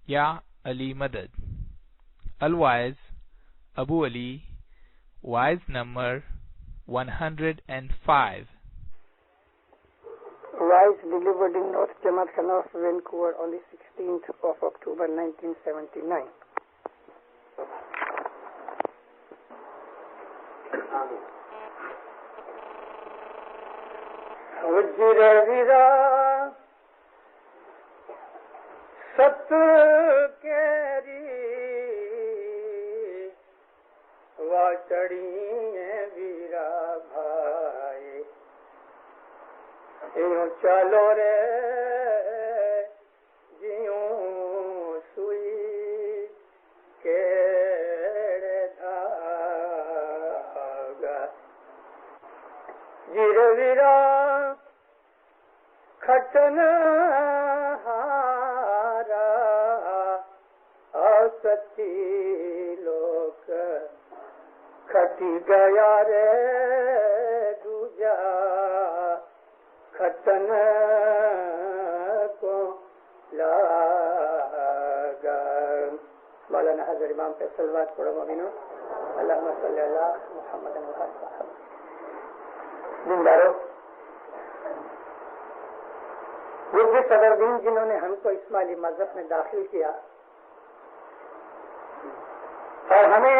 یا علی مدد. الوائز ابو علی, wise number 105. Wise delivered in North Jamaat Khanas, Vancouver on the 16th of October 1979. Vajra vira sat keri vachadi vira bhai یوں چلو رے جیوں سوئی کیڑے دھاگا جیر ویرا کھٹن ہارا سچی لوک کھٹی گیا رے دوجا کھٹن کو لاگا. مولانا حضرت امام پہ صلوات پڑھو مومنو. اللہم صلی اللہ محمد و صحابہ. دیندارو، وہ صدر دین جنہوں نے ہم کو اسماعیلی مذہب میں داخل کیا اور ہمیں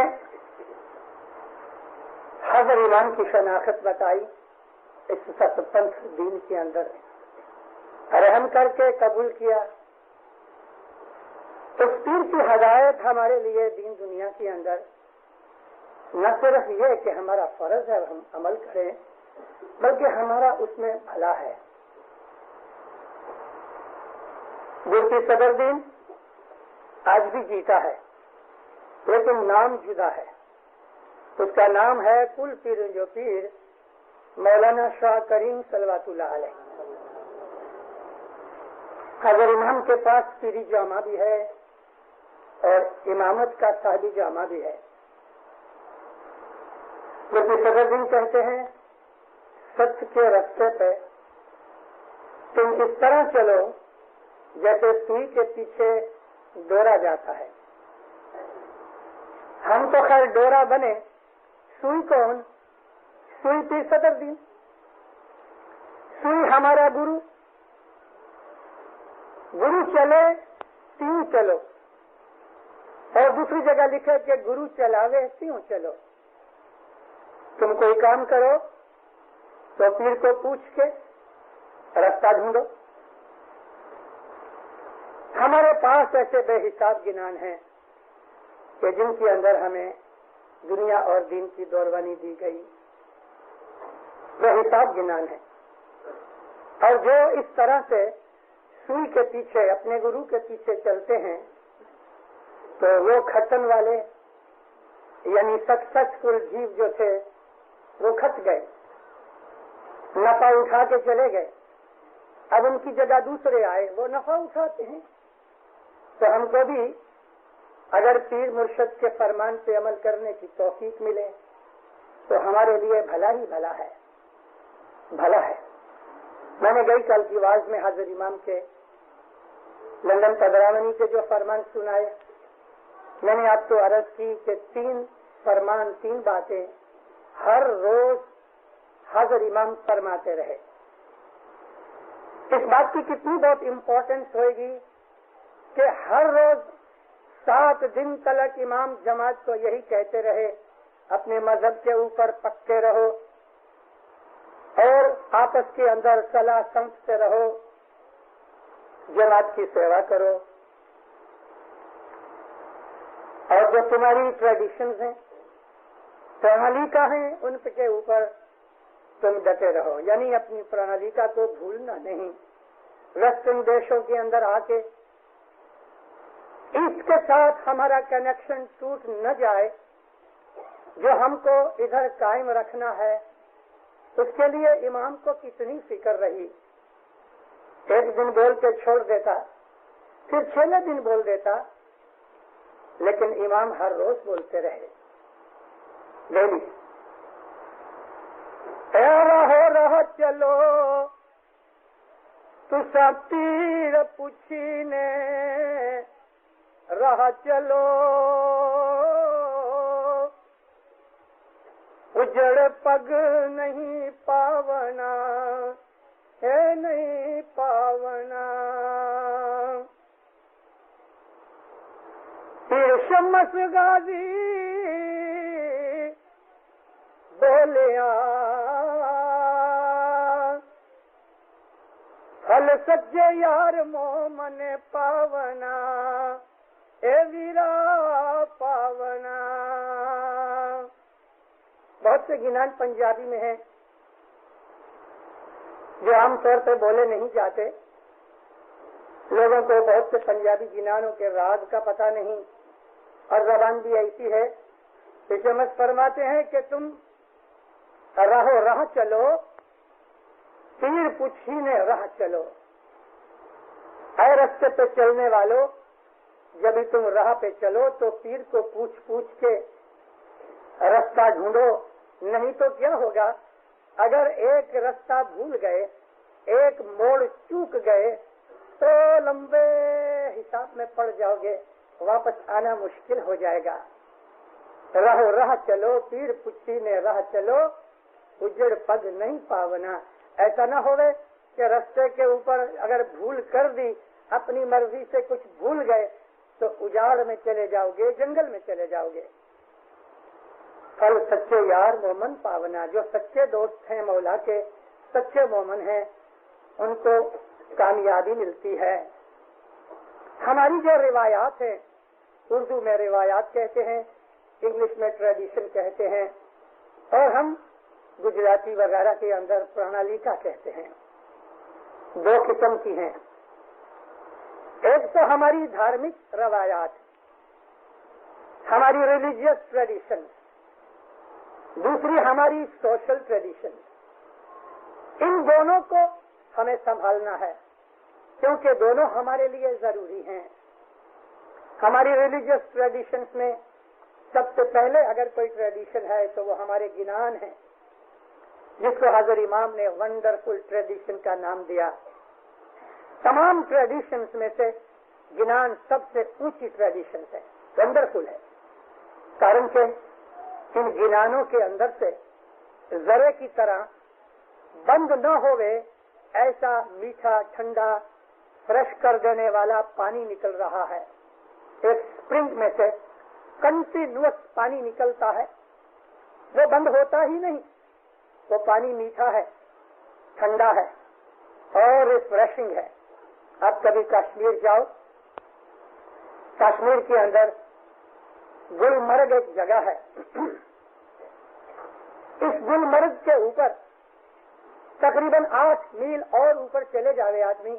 حضرت امام کی شناخت بتائی، اس ست پنتھ دین کے اندر رحم کر کے قبول کیا. اس پیر کی ہدایت ہمارے لیے دین دنیا کے اندر نہ صرف یہ کہ ہمارا فرض ہے ہم عمل کریں، بلکہ ہمارا اس میں بھلا ہے. مفتی صدر دین آج بھی جیتا ہے، لیکن نام جدا ہے. اس کا نام ہے کل پیر جو پیر مولانا شاہ کریم صلوات اللہ علیہ. حضرت امام کے پاس پیری جامہ بھی ہے اور امامت کا صاحبی جامہ بھی ہے. مفتی صدر دین کہتے ہیں سچ کے راستے پہ تم اس طرح چلو جیسے سوئی کے پیچھے ڈورا جاتا ہے. ہم تو خیر ڈورا بنے، سوئی کون؟ سوئی پیر صدر دین، سوئی ہمارا گرو. گرو چلے تیوں چلو، اور دوسری جگہ لکھے کہ گرو چلاوے تیوں چلو. تم کوئی کام کرو تو پیر کو پوچھ کے راستہ ڈھونڈو. ہمارے پاس ایسے بے حساب گنان ہیں کہ جن کے اندر ہمیں دنیا اور دین کی دوروانی دی گئی، وہ حساب گنان ہے. اور جو اس طرح سے سوئی کے پیچھے اپنے گرو کے پیچھے چلتے ہیں تو وہ کھٹن والے یعنی سکسیسفل جیو جو تھے وہ کھٹ گئے، نفع اٹھا کے چلے گئے. اب ان کی جگہ دوسرے آئے، وہ نفع اٹھاتے ہیں. تو ہم کو بھی اگر پیر مرشد کے فرمان پہ عمل کرنے کی توفیق ملے تو ہمارے لیے بھلا ہی بھلا ہے، بھلا ہے. میں نے گئی کل کی واز میں حضرت امام کے لندن تبرانی کے جو فرمان سنائے، میں نے آپ کو عرض کی کہ 3 فرمان 3 باتیں ہر روز حضرت امام فرماتے رہے. اس بات کی کتنی بہت امپورٹنس ہوئے گی کہ ہر روز 7 دن تلک امام جماعت کو یہی کہتے رہے اپنے مذہب کے اوپر پکے رہو اور آپس کے اندر صلاح سمجھتے رہو، جماعت کی سیوا کرو، اور جو تمہاری ٹریڈیشنز ہیں پرانالیکا ہیں ان کے اوپر تم ڈٹے رہو. یعنی اپنی پرانالیکا کو بھولنا نہیں. ویسٹرن دیشوں کے اندر آ کے اس کے ساتھ ہمارا کنیکشن ٹوٹ نہ جائے. جو ہم کو ادھر قائم رکھنا ہے اس کے لیے امام کو کتنی فکر رہی. ایک دن بول کے چھوڑ دیتا، پھر 6 دن بول دیتا، لیکن امام ہر روز بولتے رہے. ڈیلی رہو چلو تو سب پیر پوچھی نے راہ چلو اجڑ پگ نہیں پاونا ہے نہیں پاونا پھر شمس غازی بولیا پھل سچے یار مومن پاونا اے ویرا پاونا. بہت سے گنان پنجابی میں ہیں جو عام طور پہ بولے نہیں جاتے. لوگوں کو بہت سے پنجابی گنانوں کے راگ کا پتہ نہیں اور زبان بھی ایسی ہے کہ شمس فرماتے ہیں کہ تم راہو راہ چلو پیر پوچھینے راہ چلو. اے رستے پہ چلنے والوں جب تم راہ پہ چلو تو پیر کو پوچھ پوچھ کے رستہ ڈھونڈو. نہیں تو کیا ہوگا اگر ایک رستہ بھول گئے ایک موڑ چوک گئے تو لمبے حساب میں پڑ جاؤ گے واپس آنا مشکل ہو جائے گا. راہو راہ چلو پیر پوچھینے راہ چلو اجڑ پگ نہیں پاونا. ایسا نہ ہوئے کہ رستے کے اوپر اگر بھول کر دی اپنی مرضی سے کچھ بھول گئے تو اجاڑ میں چلے جاؤ گے جنگل میں چلے جاؤ گے. پھل سچے یار مومن پاونا. جو سچے دوست ہیں مولا کے سچے مومن ہیں ان کو کامیابی ملتی ہے. ہماری جو روایات ہیں اردو میں روایات کہتے ہیں انگلش میں ٹریڈیشن کہتے ہیں اور ہم گجراتی وغیرہ کے اندر پرانالیکا کہتے ہیں. دو قسم کی ہیں. ایک تو ہماری دھارمک روایات ہماری ریلیجیس ٹریڈیشن دوسری ہماری سوشل ٹریڈیشن. ان دونوں کو ہمیں سنبھالنا ہے کیونکہ دونوں ہمارے لیے ضروری ہیں. ہماری ریلیجیس ٹریڈیشنز میں سب سے پہلے اگر کوئی ٹریڈیشن ہے تو وہ ہمارے گنان ہیں جس کو حضرت امام نے ونڈرفل ٹریڈیشن کا نام دیا. تمام ٹریڈیشنز میں سے گنان سب سے اونچی ٹریڈیشن ہے ونڈرفل ہے کارن کہ ان گنانوں کے اندر سے ذرے کی طرح بند نہ ہوئے ایسا میٹھا ٹھنڈا فریش کر دینے والا پانی نکل رہا ہے. ایک اسپرنگ میں سے کنٹینیوس پانی نکلتا ہے وہ بند ہوتا ہی نہیں. وہ پانی میٹھا ہے ٹھنڈا ہے اور ریفریشنگ ہے. آپ کبھی کشمیر جاؤ کشمیر کے اندر گلمرگ ایک جگہ ہے. اس گلمرگ کے اوپر تقریباً 8 میل اور اوپر چلے جاوے آدمی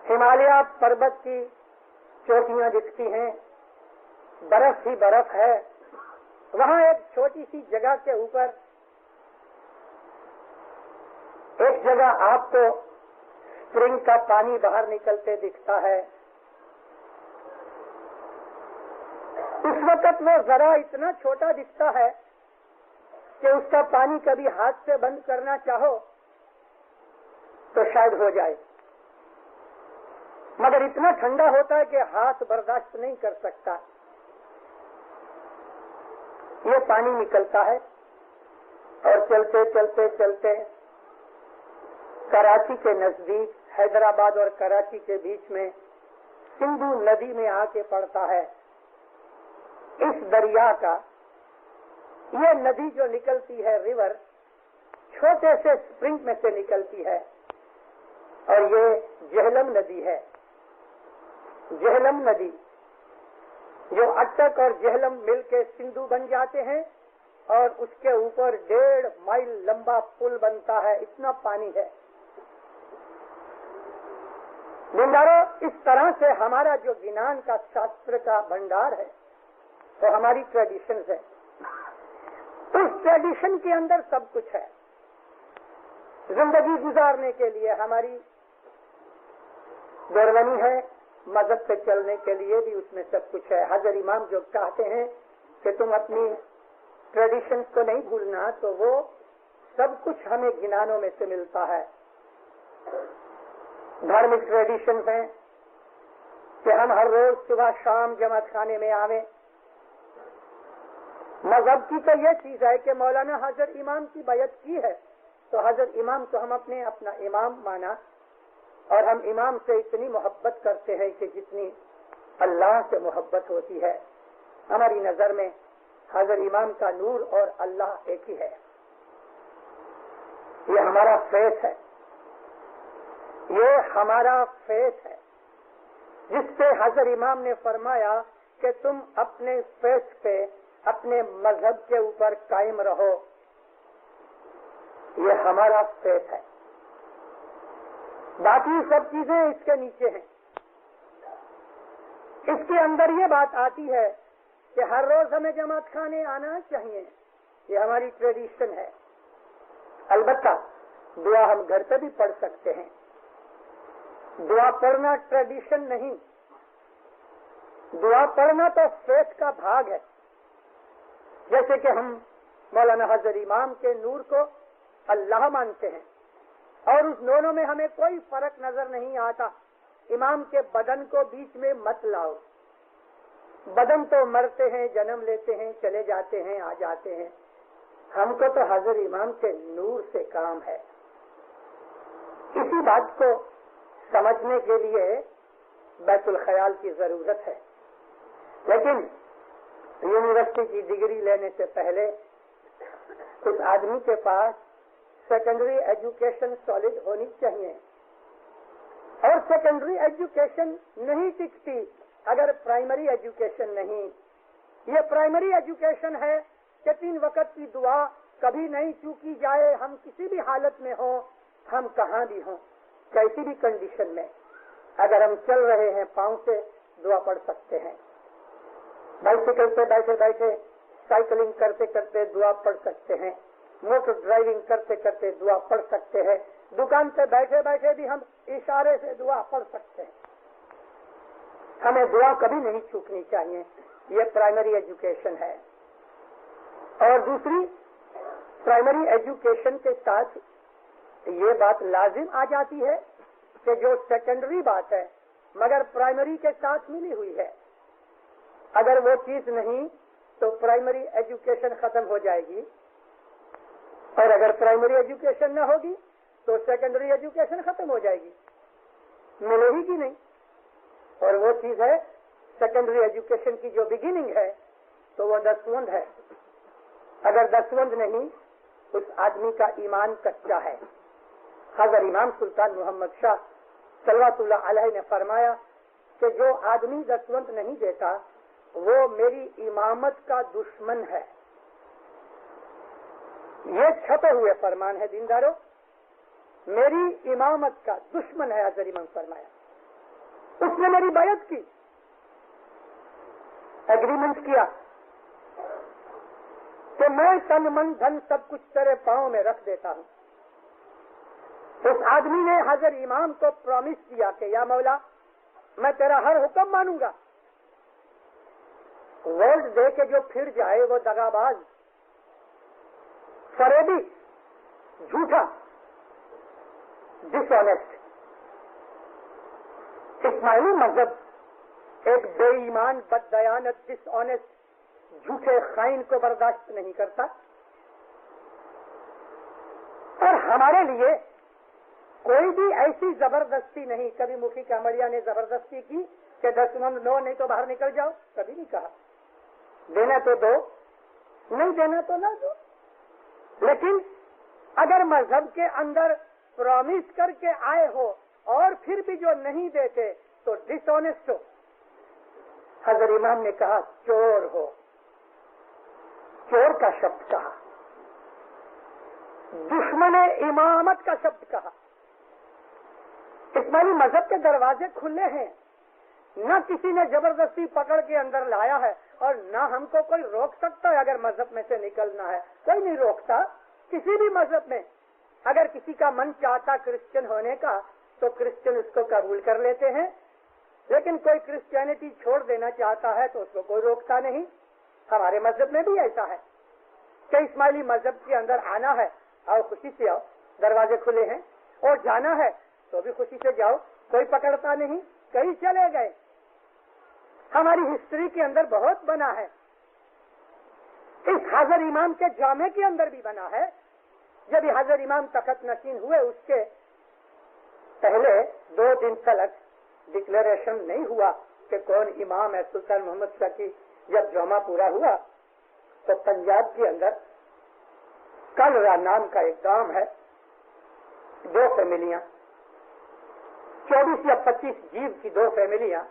ہمالیہ پربت کی چوٹیاں دکھتی ہیں برف ہی برف ہے. وہاں ایک چھوٹی سی جگہ کے اوپر ایک جگہ آپ کو اسپرنگ کا پانی باہر نکلتے دکھتا ہے. اس وقت وہ ذرا اتنا چھوٹا دکھتا ہے کہ اس کا پانی کبھی ہاتھ سے بند کرنا چاہو تو شاید ہو جائے مگر اتنا ٹھنڈا ہوتا ہے کہ ہاتھ برداشت نہیں کر سکتا. یہ پانی نکلتا ہے اور چلتے چلتے چلتے کراچی کے نزدیک حیدرآباد اور کراچی کے بیچ میں سندھو ندی میں آ کے پڑتا ہے. اس دریا کا یہ ندی جو نکلتی ہے ریور چھوٹے سے اسپرنگ میں سے نکلتی ہے اور یہ جہلم ندی ہے. جہلم ندی جو اٹک اور جہلم مل کے سندھو بن جاتے ہیں اور اس کے اوپر 1.5 مائل لمبا پل بنتا ہے. اتنا پانی ہے. بندارو اس طرح سے ہمارا جو گنان کا شاستر کا بھنڈار ہے وہ ہماری ٹریڈیشنز ہے. اس ٹریڈیشن کے اندر سب کچھ ہے. زندگی گزارنے کے لیے ہماری دورونی ہے مذہب پہ چلنے کے لیے بھی اس میں سب کچھ ہے. حضرت امام جو کہتے ہیں کہ تم اپنی ٹریڈیشنز کو نہیں بھولنا تو وہ سب کچھ ہمیں گنانوں میں سے ملتا ہے. دھارمک ٹریڈیشنز ہیں کہ ہم ہر روز صبح شام جماعت خانے میں آویں. مذہب کی تو یہ چیز ہے کہ مولانا حضرت امام کی بیعت کی ہے تو حضرت امام کو ہم اپنا امام مانا اور ہم امام سے اتنی محبت کرتے ہیں کہ جتنی اللہ سے محبت ہوتی ہے. ہماری نظر میں حضرت امام کا نور اور اللہ ایک ہی ہے. یہ ہمارا فیض ہے, یہ ہمارا فیض ہے جس پہ حضرت امام نے فرمایا کہ تم اپنے فیض پہ اپنے مذہب کے اوپر قائم رہو. یہ ہمارا فیض ہے, باقی سب چیزیں اس کے نیچے ہیں. اس کے اندر یہ بات آتی ہے کہ ہر روز ہمیں جماعت خانے آنا چاہیے, یہ ہماری ٹریڈیشن ہے. البتہ دعا ہم گھر پہ بھی پڑھ سکتے ہیں. دعا پڑھنا ٹریڈیشن نہیں, دعا پڑھنا تو فیض کا بھاگ ہے. جیسے کہ ہم مولانا حضرت امام کے نور کو اللہ مانتے ہیں اور اس دونوں میں ہمیں کوئی فرق نظر نہیں آتا. امام کے بدن کو بیچ میں مت لاؤ, بدن تو مرتے ہیں, جنم لیتے ہیں, چلے جاتے ہیں, آ جاتے ہیں. ہم کو تو حضرت امام کے نور سے کام ہے. اسی بات کو سمجھنے کے لیے بیت الخیال کی ضرورت ہے. لیکن یونیورسٹی کی ڈگری لینے سے پہلے اس آدمی کے پاس سیکنڈری ایجوکیشن سالڈ ہونی چاہیے, اور سیکنڈری ایجوکیشن نہیں ٹکتی اگر پرائمری ایجوکیشن نہیں. یہ پرائمری ایجوکیشن ہے کہ 3 وقت کی دعا کبھی نہیں چوکی جائے. ہم کسی بھی حالت میں ہوں, ہم کہاں بھی ہوں, کیسی بھی کنڈیشن میں, اگر ہم چل رہے ہیں پاؤں سے دعا پڑھ سکتے ہیں, بائسیکل پہ بیٹھے بیٹھے, سائیکلنگ کرتے کرتے دعا پڑھ سکتے ہیں, موٹر ڈرائیونگ کرتے کرتے دعا پڑھ سکتے ہیں, دکان پہ بیٹھے بیٹھے بھی ہم اشارے سے دعا پڑھ سکتے ہیں. ہمیں دعا کبھی نہیں چوکنی چاہیے. یہ پرائمری ایجوکیشن ہے. اور دوسری, پرائمری ایجوکیشن کے ساتھ یہ بات لازم آ جاتی ہے کہ جو سیکنڈری بات ہے مگر پرائمری کے ساتھ ملی ہوئی ہے, اگر وہ چیز نہیں تو پرائمری ایجوکیشن ختم ہو جائے گی, اور اگر پرائمری ایجوکیشن نہ ہوگی تو سیکنڈری ایجوکیشن ختم ہو جائے گی, ملے ہی کی نہیں. اور وہ چیز ہے سیکنڈری ایجوکیشن کی جو بگننگ ہے تو وہ دسوند ہے. اگر دسوند نہیں اس آدمی کا ایمان کچا ہے. حضرت امام سلطان محمد شاہ صلوات اللہ علیہ نے فرمایا کہ جو آدمی دسوند نہیں دیتا وہ میری امامت کا دشمن ہے. یہ چھپے ہوئے فرمان ہے دینداروں, میری امامت کا دشمن ہے. حضرت امام فرمایا, اس نے میری بیعت کی, ایگریمنٹ کیا کہ میں تن من دھن سب کچھ تیرے پاؤں میں رکھ دیتا ہوں. اس آدمی نے حضرت امام کو پرومس کیا کہ یا مولا میں تیرا ہر حکم مانوں گا. ورڈ دے کے جو پھر جائے وہ دغاباز, فریبی, جھوٹا, ڈس آنیسٹ. اسماعیلی مذہب ایک بے ایمان, بد دیانت, ڈس آنیسٹ, جھوٹے خائن کو برداشت نہیں کرتا. اور ہمارے لیے کوئی بھی ایسی زبردستی نہیں. کبھی مفتی کامریا نے زبردستی کی کہ دسوند نو نہیں تو باہر نکل جاؤ, کبھی نہیں کہا. دینا تو دو, نہیں دینا تو نہ دو. لیکن اگر مذہب کے اندر پرومس کر کے آئے ہو اور پھر بھی جو نہیں دیتے تو ڈس آنیسٹ ہو. حضرت امام نے کہا چور ہو, چور کا شبد کہا, دشمن امامت کا شبد کہا. اسماعیلی مذہب کے دروازے کھلے ہیں, نہ کسی نے زبردستی پکڑ کے اندر لایا ہے اور نہ ہم کو کوئی روک سکتا ہے. اگر مذہب میں سے نکلنا ہے کوئی نہیں روکتا کسی بھی مذہب میں. اگر کسی کا من چاہتا کرسچن ہونے کا تو کرسچن اس کو قبول کر لیتے ہیں, لیکن کوئی کرسچینٹی چھوڑ دینا چاہتا ہے تو اس کو کوئی روکتا نہیں. ہمارے مذہب میں بھی ایسا ہے کہ اسماعیلی مذہب کے اندر آنا ہے آؤ, خوشی سے آؤ, دروازے کھلے ہیں, اور جانا ہے تو بھی خوشی سے جاؤ, کوئی پکڑتا نہیں. کہیں چلے گئے ہماری ہسٹری کے اندر بہت بنا ہے. اس حضر امام کے جامع کے اندر بھی بنا ہے. جب یہ حضر امام تخت نشین ہوئے اس کے پہلے 2 دن تک ڈکلیریشن نہیں ہوا کہ کون امام ہے. سلطان محمد شاہ کی جب جمعہ پورا ہوا تو پنجاب کے اندر کلرا نام کا ایک گاؤں ہے, 2 فیملیاں, 24 یا 25 جیو کی 2 فیملیاں,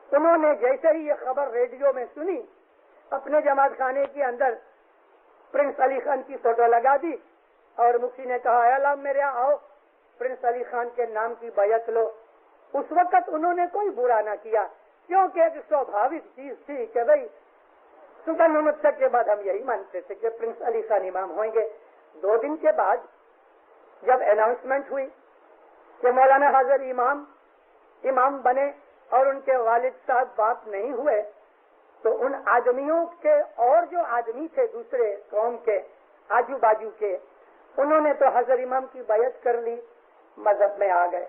انہوں نے جیسے ہی یہ خبر ریڈیو میں سنی اپنے جماعت خانے کے اندر پرنس علی خان کی فوٹو لگا دی اور مفتی نے کہا اے اللہ میرے یہاں آؤ, پرنس علی خان کے نام کی بیعت لو. اس وقت انہوں نے کوئی برا نہ کیا کیونکہ ایک سوابھاوک چیز تھی کہ بھائی سلطان محمد شاہ کے بعد ہم یہی مانتے تھے کہ پرنس علی خان امام ہوئیں گے. 2 دن کے بعد جب اناؤنسمنٹ ہوئی کہ مولانا حاضر امام بنے اور ان کے والد صاحب باپ نہیں ہوئے تو ان آدمیوں کے اور جو آدمی تھے دوسرے قوم کے آجو باجو کے, انہوں نے تو حضر امام کی بیعت کر لی, مذہب میں آ گئے.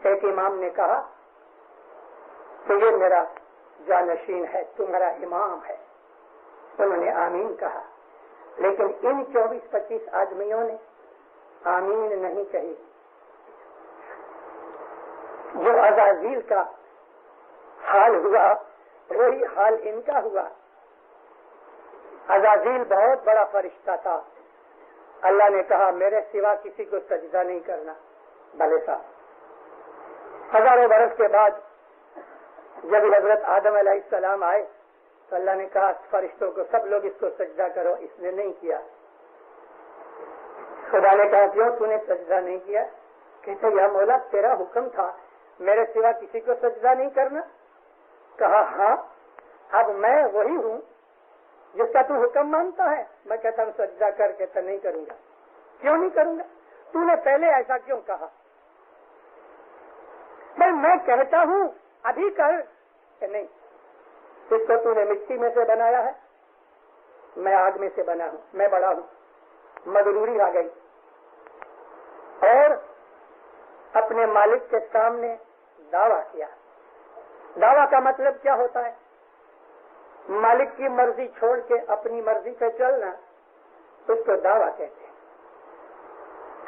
ایک امام نے کہا کہ یہ میرا جانشین ہے, تمہارا امام ہے. انہوں نے آمین کہا, لیکن ان 24-25 آدمیوں نے آمین نہیں کہی. جو عزازیل کا حال ہوا وہی حال ان کا ہوا. عزازیل بہت بڑا فرشتہ تھا. اللہ نے کہا میرے سوا کسی کو سجدہ نہیں کرنا. بھلے صاحب, ہزاروں برس کے بعد جب حضرت آدم علیہ السلام آئے تو اللہ نے کہا فرشتوں کو سب لوگ اس کو سجدہ کرو. اس نے نہیں کیا. خدا نے کہا کیوں تو نے سجدہ نہیں کیا؟ کہتے یا مولا تیرا حکم تھا میرے سوا کسی کو سجدہ نہیں کرنا. کہا ہاں, اب میں وہی ہوں جس کا تو حکم مانتا ہے. میں کہتا ہوں سجدہ کر, کہتا نہیں کروں گا. کیوں نہیں کروں گا؟ تو نے پہلے ایسا کیوں کہا؟ میں کہتا ہوں ابھی کر کہ نہیں. اس کو تو نے مٹی میں سے بنایا ہے, میں آگ میں سے بنا ہوں, میں بڑا ہوں. مغروری آ گئی اور اپنے مالک کے سامنے دعویٰ کیا. دعویٰ کا مطلب کیا ہوتا ہے؟ مالک کی مرضی چھوڑ کے اپنی مرضی پہ چلنا, اس کو دعویٰ کہتے ہیں.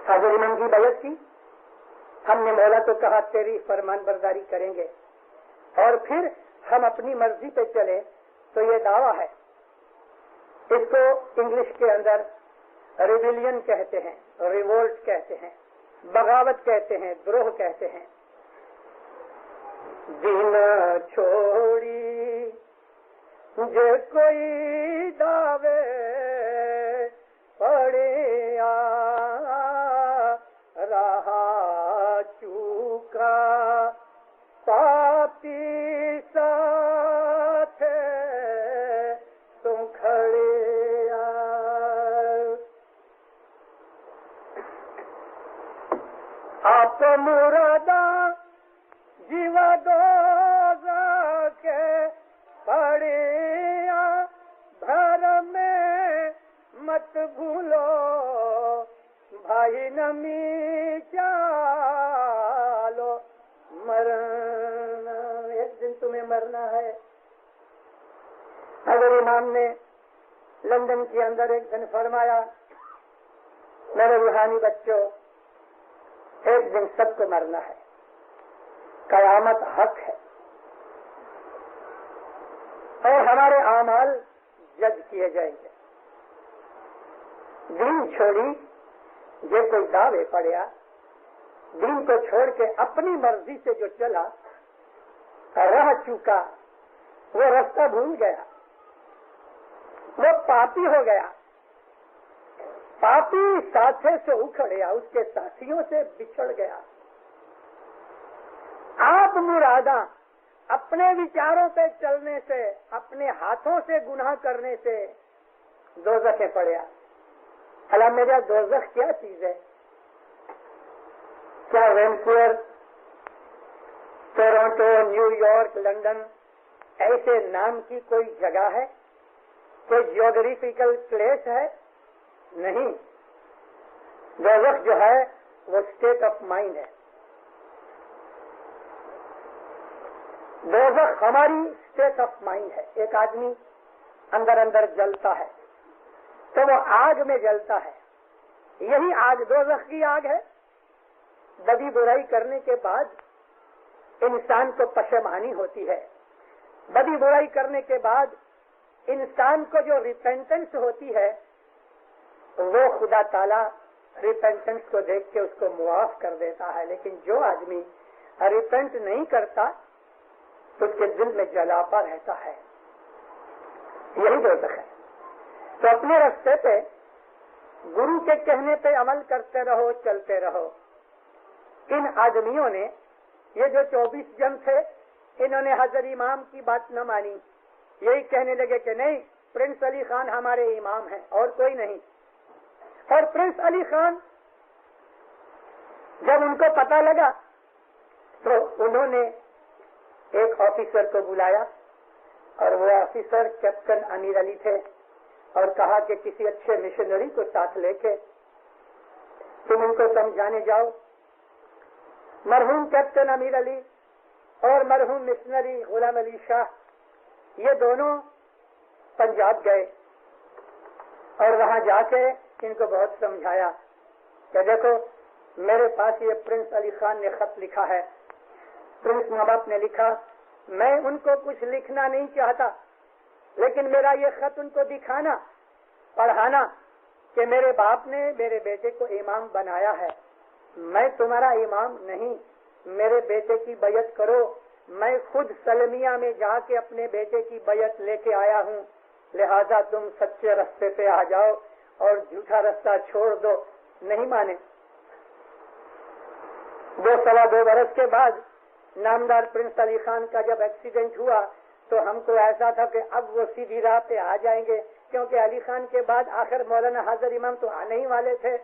حاضر امام کی بیعت کی, ہم نے مولا تو کہا تیری فرمان برداری کریں گے اور پھر ہم اپنی مرضی پہ چلے تو یہ دعویٰ ہے. اس کو انگلش کے اندر ریبیلین کہتے ہیں, ریوولٹ کہتے ہیں, بغاوت کہتے ہیں, دروہ کہتے ہیں. دین چھوڑی جو کوئی دعوے پڑیا رہا چوکا پاپی ساتھ تم کھڑے. آپ مرادا جیوا دو کے پڑیا بھر میں مت بھولو بھائی نمی چالو مرنا, ایک دن تمہیں مرنا ہے. حضرت امام نے لندن کے اندر ایک دن فرمایا میرے روحانی بچوں, ایک دن سب کو مرنا ہے, قیامت حق ہے اور ہمارے اعمال جج کیے جائیں گے. دین چھوڑی یہ کوئی دعوے پڑیا, دین کو چھوڑ کے اپنی مرضی سے جو چلا رہ چکا وہ راستہ بھول گیا, وہ پاپی ہو گیا. پاپی ساتھے سے اکھڑیا, اس کے ساتھیوں سے بچھڑ گیا. آپ مرادہ اپنے وچاروں پہ چلنے سے, اپنے ہاتھوں سے گناہ کرنے سے دوزخ میں پڑیا. اللہ میرا دوزخ کیا چیز ہے؟ کیا Vancouver, Toronto, new York, London ایسے نام کی کوئی جگہ ہے, کوئی جیوگرافیکل پلیس ہے؟ نہیں. دوزخ جو ہے وہ اسٹیٹ آف مائنڈ ہے. دوزخ ہماری اسٹیٹ آف مائنڈ ہے. ایک آدمی اندر اندر جلتا ہے تو وہ آگ میں جلتا ہے. یہی آگ دوزخ کی آگ ہے. بدی برائی کرنے کے بعد انسان کو پشیمانی ہوتی ہے. بدی برائی کرنے کے بعد انسان کو جو ریپینٹنس ہوتی ہے وہ خدا تعالی ریپینٹنس کو دیکھ کے اس کو معاف کر دیتا ہے. لیکن جو آدمی ریپینٹ نہیں کرتا تو اس کے دل میں جلاپا رہتا ہے. یہی دوزخ ہے. تو اپنے راستے پہ گرو کے کہنے پہ عمل کرتے رہو, چلتے رہو. ان آدمیوں نے, یہ جو 24 جن تھے, انہوں نے حضرت امام کی بات نہ مانی. یہی کہنے لگے کہ نہیں, پرنس علی خان ہمارے امام ہیں اور کوئی نہیں. اور پرنس علی خان جب ان کو پتہ لگا تو انہوں نے ایک آفیسر کو بلایا, اور وہ آفیسر کیپٹن امیر علی تھے, اور کہا کہ کسی اچھے مشنری کو ساتھ لے کے تم ان کو سمجھانے جاؤ. مرحوم کیپٹن امیر علی اور مرحوم مشنری غلام علی شاہ, یہ دونوں پنجاب گئے اور وہاں جا کے ان کو بہت سمجھایا کہ دیکھو میرے پاس یہ پرنس علی خان نے خط لکھا ہے. پرنس نواب نے لکھا, میں ان کو کچھ لکھنا نہیں چاہتا, لیکن میرا یہ خط ان کو دکھانا, پڑھانا کہ میرے باپ نے میرے بیٹے کو امام بنایا ہے. میں تمہارا امام نہیں, میرے بیٹے کی بیعت کرو. میں خود سلمیہ میں جا کے اپنے بیٹے کی بیعت لے کے آیا ہوں, لہذا تم سچے رستے پہ آ جاؤ اور جھوٹا رستہ چھوڑ دو. نہیں مانے. 2 برس کے بعد نامدار پرنس علی خان کا جب ایکسیڈنٹ ہوا تو ہم کو ایسا تھا کہ اب وہ سیدھی راہ پہ آ جائیں گے, کیونکہ علی خان کے بعد آخر مولانا حاضر امام تو آنے ہی والے تھے.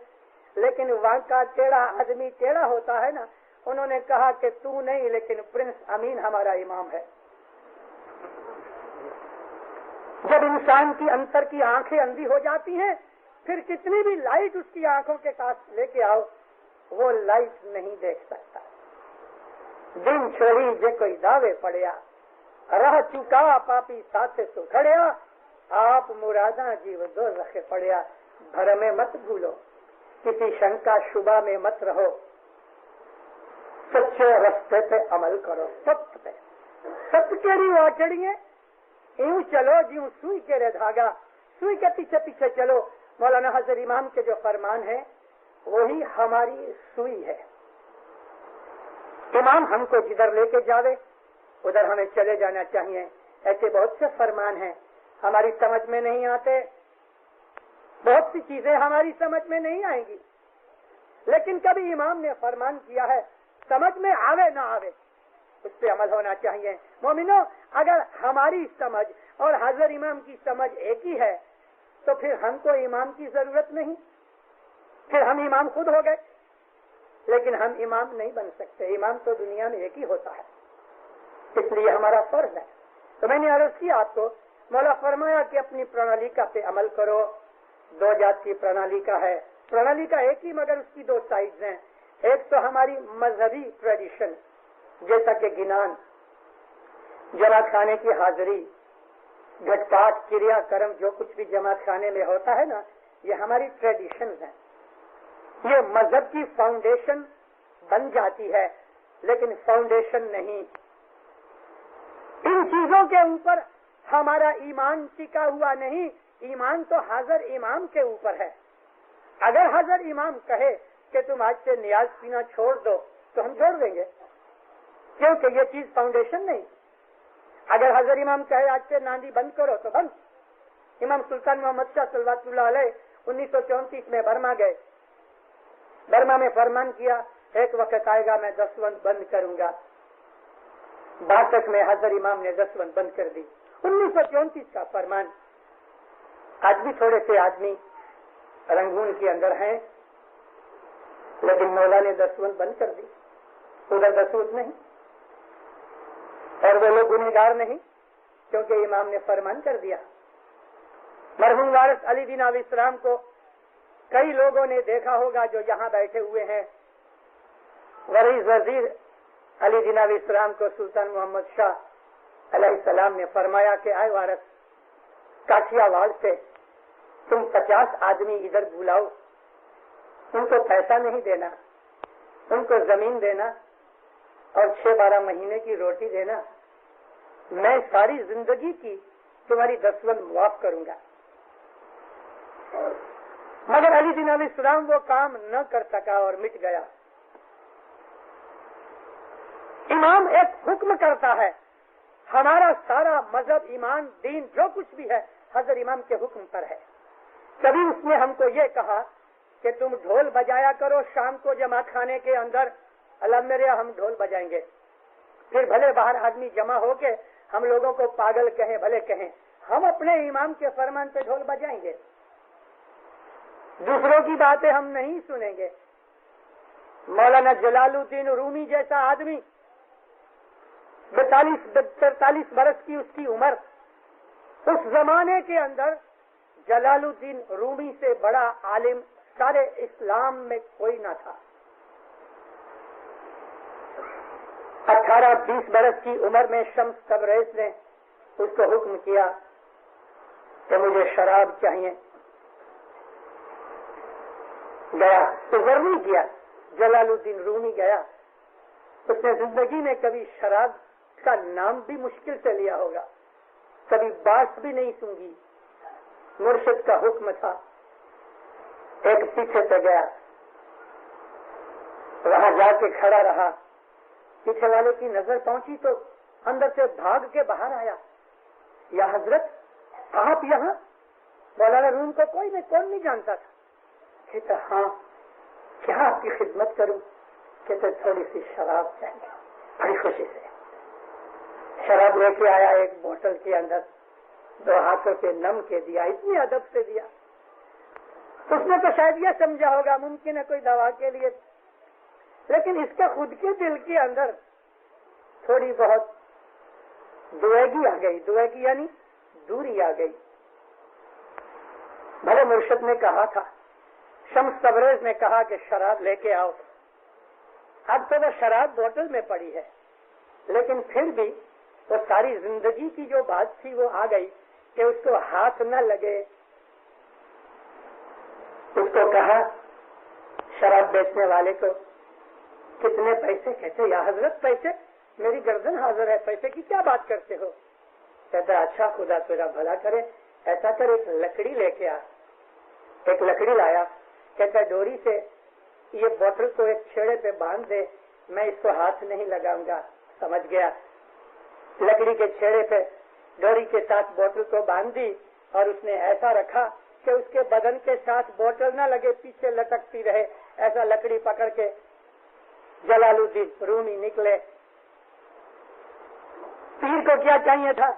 لیکن وہاں کا ٹیڑھا آدمی ٹیڑھا ہوتا ہے نا, انہوں نے کہا کہ تو نہیں, لیکن پرنس امین ہمارا امام ہے. جب انسان کی انتر کی آنکھیں اندھی ہو جاتی ہیں, پھر کتنی بھی لائٹ اس کی آنکھوں کے ساتھ لے کے آؤ, وہ لائٹ نہیں دیکھ سکتا. دن چھوڑی جے کوئی دعوے پڑیا, رہ چکا پاپی ساتھ سو کھڑیا, آپ مراداں جیو دوزخ پڑیا. بھرمے مت بھولو, کسی شنکا شبہ میں مت رہو, سچے رستے پہ عمل کرو. ست پہ ست کیڑی واچڑیے, یوں چلو جیوں سوئی کے رے دھاگا, سوئی کے پیچھے پیچھے چلو. مولانا حضرت امام کے جو فرمان ہے وہی ہماری سوئی ہے. امام ہم کو جدھر لے کے جاوے ادھر ہمیں چلے جانا چاہیے. ایسے بہت سے فرمان ہیں ہماری سمجھ میں نہیں آتے, بہت سی چیزیں ہماری سمجھ میں نہیں آئیں گی, لیکن کبھی امام نے فرمان کیا ہے, سمجھ میں آوے نہ آوے اس پہ عمل ہونا چاہیے. مومنو, اگر ہماری سمجھ اور حضرت امام کی سمجھ ایک ہی ہے تو پھر ہم کو امام کی ضرورت نہیں, پھر ہم امام خود ہو گئے. لیکن ہم امام نہیں بن سکتے, امام تو دنیا میں ایک ہی ہوتا ہے, اس لیے ہمارا فرض ہے. تو میں نے عرض کی آپ کو, مولا فرمایا کہ اپنی پرانالیکا پہ عمل کرو. 2 جات کی پرانالیکا ہے, پرانالیکا ایک ہی مگر اس کی 2 سائڈز ہیں. ایک تو ہماری مذہبی ٹریڈیشن, جیسا کہ گنان, جماعت خانے کی حاضری, گھٹ پاٹ, کریا کرم, جو کچھ بھی جماعت خانے میں ہوتا ہے نا, یہ ہماری ٹریڈیشنز ہیں. یہ مذہب کی فاؤنڈیشن بن جاتی ہے, لیکن فاؤنڈیشن نہیں. ان چیزوں کے اوپر ہمارا ایمان ٹکا ہوا نہیں, ایمان تو حضرت امام کے اوپر ہے. اگر حضرت امام کہے کہ تم آج سے نیاز پینا چھوڑ دو تو ہم چھوڑ دیں گے, کیونکہ یہ چیز فاؤنڈیشن نہیں. اگر حضرت امام کہے آج سے ناندی بند کرو تو بند. امام سلطان محمد شاہ صلوات اللہ علیہ 1934 میں برما گئے. برما میں فرمان کیا, ایک وقت آئے گا میں دسوند بند کروں گا. 62 میں حضرت امام نے دسوند بند کر دی. 1934 کا فرمان. آج بھی تھوڑے سے آدمی رنگون کے اندر ہیں, لیکن مولا نے دسوند بند کر دی, ادھر دسوند نہیں, اور وہ لوگ گنہگار نہیں, کیونکہ امام نے فرمان کر دیا. مرحوم وارث علی دین علیہ السلام کو کئی لوگوں نے دیکھا ہوگا جو یہاں بیٹھے ہوئے ہیں. ورئیس وزیر علی دین علیہ السلام کو سلطان محمد شاہ علیہ السلام نے فرمایا کہ اے وارث، کاٹیا واڑ سے تم 50 آدمی ادھر بلاؤ، ان کو پیسہ نہیں دینا، ان کو زمین دینا اور 6-12 مہینے کی روٹی دینا، میں ساری زندگی کی تمہاری دسوند معاف کروں گا۔ مگر علی بن ابی سلام وہ کام نہ کر سکا اور مٹ گیا۔ امام ایک حکم کرتا ہے، ہمارا سارا مذہب، ایمان، دین جو کچھ بھی ہے حضرت امام کے حکم پر ہے۔ کبھی اس نے ہم کو یہ کہا کہ تم ڈھول بجایا کرو شام کو جماعت خانے کے اندر، اللہ میرے ہم ڈھول بجائیں گے، پھر بھلے باہر آدمی جمع ہو کے ہم لوگوں کو پاگل کہیں بھلے کہیں، ہم اپنے امام کے فرمان پہ ڈھول بجائیں گے، دوسروں کی باتیں ہم نہیں سنیں گے۔ مولانا جلال الدین رومی جیسا آدمی، 42-43 برس کی اس کی عمر، اس زمانے کے اندر جلال الدین رومی سے بڑا عالم سارے اسلام میں کوئی نہ تھا۔ 18-20 برس کی عمر میں شمس تبریز نے اس کو حکم کیا کہ مجھے شراب چاہیے۔ گیا تو ضرور کیا، جلال الدین رومی گیا، اس نے زندگی میں کبھی شراب کا نام بھی مشکل سے لیا ہوگا، کبھی بات بھی نہیں سنگی، مرشد کا حکم تھا۔ ایک پیچھے سے گیا، وہاں جا کے کھڑا رہا، پیچھے والے کی نظر پہنچی تو اندر سے بھاگ کے باہر آیا، یا حضرت آپ یہاں؟ مولانا روم کو کون نہیں جانتا تھا۔ کہتا ہاں، کیا آپ کی خدمت کروں؟ کہتے تھوڑی سی شراب چاہیے۔ بڑی خوشی سے شراب لے کے آیا، ایک بوتل کے اندر 2 ہاتھوں سے نم کے دیا، اتنی ادب سے دیا۔ اس نے تو شاید یہ سمجھا ہوگا ممکن ہے کوئی دوا کے لیے، لیکن اس کے خود کے دل کے اندر تھوڑی بہت دویگی آ گئی، دویگی یعنی دوری آ گئی۔ بھلے مرشد نے کہا تھا، شمس تبریز نے کہا کہ شراب لے کے آؤ، اب تو وہ شراب بوتل میں پڑی ہے، لیکن پھر بھی وہ ساری زندگی کی جو بات تھی وہ آ گئی کہ اس کو ہاتھ نہ لگے۔ اس کو کہا شراب بیچنے والے کو کتنے پیسے؟ کہتے یا حضرت پیسے، میری گردن حاضر ہے، پیسے کی کیا بات کرتے ہو؟ کہتا اچھا خدا تیرا بھلا کرے، ایسا کر ایک لکڑی لے کے آ۔ ایک لکڑی لایا، کہتا ڈوری سے یہ بوتل کو ایک چھیڑے پہ باندھ دے، میں اس کو ہاتھ نہیں لگاؤں گا۔ سمجھ گیا، لکڑی کے چھیڑے پہ ڈوری کے ساتھ بوتل کو باندھ دی اور اس نے ایسا رکھا کہ اس کے بدن کے ساتھ بوتل نہ لگے، پیچھے لٹکتی رہے، ایسا لکڑی پکڑ کے جلال الدین رومی نکلے۔ پیر کو کیا چاہیے تھا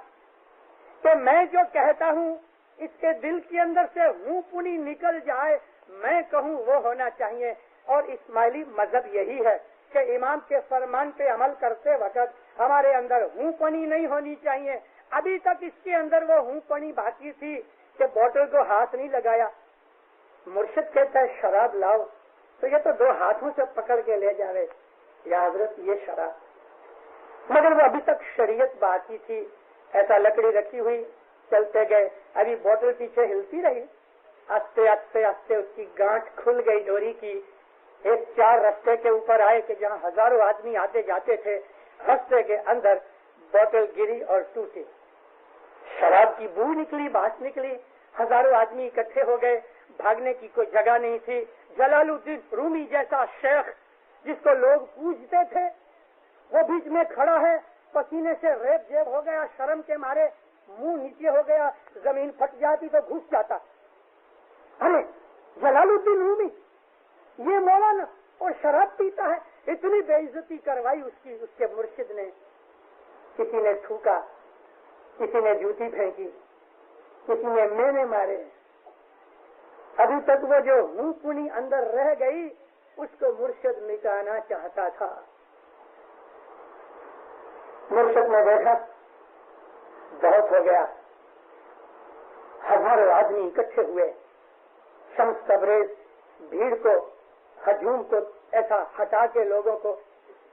کہ میں جو کہتا ہوں اس کے دل کے اندر سے ہوں پنی نکل جائے، میں کہوں وہ ہونا چاہیے۔ اور اسماعیلی مذہب یہی ہے کہ امام کے فرمان پہ عمل کرتے وقت ہمارے اندر ہوں پنی نہیں ہونی چاہیے۔ ابھی تک اس کے اندر وہ ہوں پنی باقی تھی کہ بوتل کو ہاتھ نہیں لگایا۔ مرشد کہتا ہے شراب لاؤ، تو یہ تو 2 ہاتھوں سے پکڑ کے لے جا رہے، یا حضرت یہ شراب، مگر وہ ابھی تک شریعت باقی تھی۔ ایسا لکڑی رکھی ہوئی، چلتے گئے، ابھی بوتل پیچھے ہلتی رہی، آستے آستے آستے اس کی گانٹھ کھل گئی ڈوری کی۔ ایک 4 رستے کے اوپر آئے کہ جہاں ہزاروں آدمی آتے جاتے تھے، رستے کے اندر بوتل گری اور ٹوٹی، شراب کی بو نکلی، بانس نکلی، ہزاروں آدمی اکٹھے ہو گئے، بھاگنے کی کوئی جگہ نہیں تھی۔ جلال الدین رومی جیسا شیخ جس کو لوگ پوجتے تھے وہ بیچ میں کھڑا ہے، پسینے سے ریب جیب ہو گیا، شرم کے مارے منہ نیچے ہو گیا، زمین پھٹ جاتی تو گھس جاتا۔ ارے جلال الدین رومی یہ مولانا اور شراب پیتا ہے، اتنی بے عزتی کروائی اس کے مرشد نے۔ کسی نے تھوکا، کسی نے جوتی پھینکی، کسی نے مینے مارے۔ ابھی تک وہ جو ہوں پنی اندر رہ گئی اس کو مرشد مٹانا چاہتا تھا۔ مرشد نے دیکھا بہت ہو گیا، ہزاروں آدمی اکٹھے ہوئے، شمس تبریز بھیڑ کو، ہجوم کو ایسا ہٹا کے لوگوں کو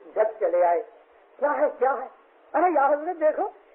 جھک چلے آئے۔ کیا ہے کیا ہے؟ ارے یا حضرت دیکھو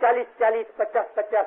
40-40, 50-50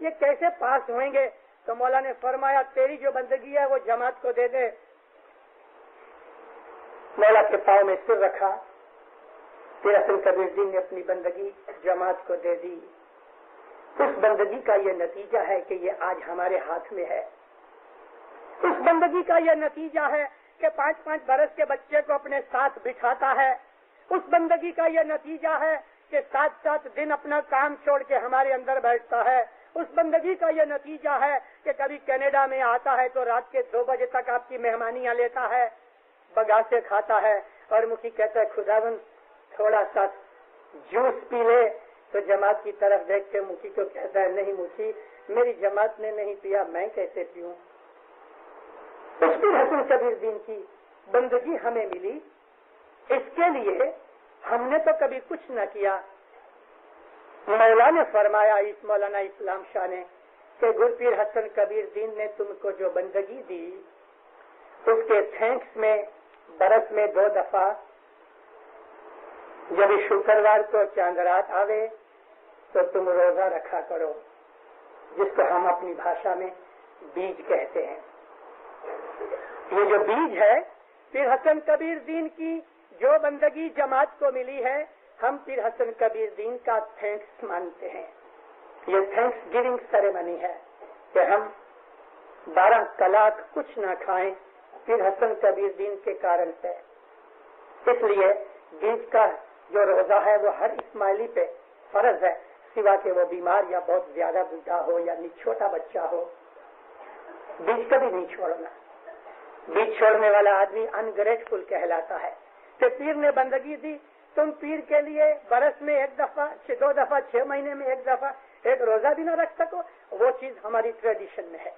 یہ کیسے پاس ہوئیں گے؟ تو مولا نے فرمایا تیری جو بندگی ہے وہ جماعت کو دے دے۔ مولا کے پاؤں میں سر رکھا، پیر حسن کبیر الدین نے اپنی بندگی جماعت کو دے دی۔ اس بندگی کا یہ نتیجہ ہے کہ یہ آج ہمارے ہاتھ میں ہے۔ اس بندگی کا یہ نتیجہ ہے کہ 5-5 برس کے بچے کو اپنے ساتھ بٹھاتا ہے۔ اس بندگی کا یہ نتیجہ ہے کہ 7 دن اپنا کام چھوڑ کے ہمارے اندر بیٹھتا ہے۔ اس بندگی کا یہ نتیجہ ہے کہ کبھی کینیڈا میں آتا ہے تو رات کے 2 بجے تک آپ کی مہمانیاں لیتا ہے، بگاسے کھاتا ہے، اور مکھی کہتا ہے خداوند تھوڑا سا جوس پی لے، تو جماعت کی طرف دیکھ کے مکھی کو کہتا ہے نہیں مکھی، میری جماعت نے نہیں پیا، میں کیسے پیوں؟ اس پیر حسن کبیر الدین کی بندگی ہمیں ملی، اس کے لیے ہم نے تو کبھی کچھ نہ کیا۔ مولا نے فرمایا، اس مولانا اسلام شاہ نے، کہ گر پیر حسن کبیر الدین نے تم کو جو بندگی دی اس کے تھینکس میں برس میں 2 دفعہ جب شکروار کو چاند رات آوے تو تم روزہ رکھا کرو، جس کو ہم اپنی بھاشا میں بیج کہتے ہیں۔ یہ جو بیج ہے پیر حسن کبیر الدین کی جو بندگی جماعت کو ملی ہے، ہم پیر حسن کبیر الدین کا تھینکس مانتے ہیں۔ یہ تھینکس گیونگ سیریمنی ہے کہ ہم 12 کلاک کچھ نہ کھائیں پیر حسن کبیر الدین کے کارن سے۔ اس لیے بیج کا جو روزہ ہے وہ ہر اسماعیلی پہ فرض ہے، سوا کہ وہ بیمار یا بہت زیادہ بوڑھا ہو یا چھوٹا بچہ ہو۔ بیج کبھی نہیں چھوڑنا، بیج چھوڑنے والا آدمی انگریٹفل کہلاتا ہے۔ کہ پیر نے بندگی دی، تم پیر کے لیے برس میں 1 دفعہ 2 دفعہ 6 مہینے میں 1 دفعہ ایک روزہ بھی نہ رکھ سکو، وہ چیز ہماری ٹریڈیشن میں ہے۔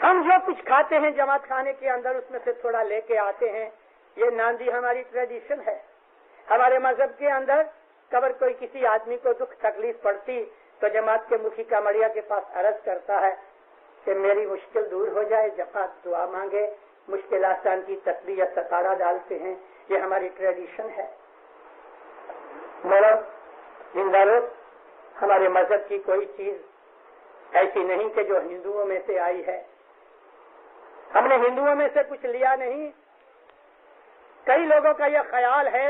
ہم جو کچھ کھاتے ہیں جماعت خانے کے اندر اس میں سے تھوڑا لے کے آتے ہیں، یہ ناندی ہماری ٹریڈیشن ہے۔ ہمارے مذہب کے اندر اگر کوئی کسی آدمی کو دکھ تکلیف پڑتی تو جماعت کے مکھی کامڑیا کے پاس عرض کرتا ہے کہ میری مشکل دور ہو جائے، جماعت دعا مانگے، مشکل آسان کی تسبیح یا ستارہ ڈالتے ہیں، یہ ہماری ٹریڈیشن ہے۔ مولا زندارو، ہمارے مذہب کی کوئی چیز ایسی نہیں کہ جو ہندوؤں میں سے آئی ہے، ہم نے ہندوؤں میں سے کچھ لیا نہیں۔ کئی لوگوں کا یہ خیال ہے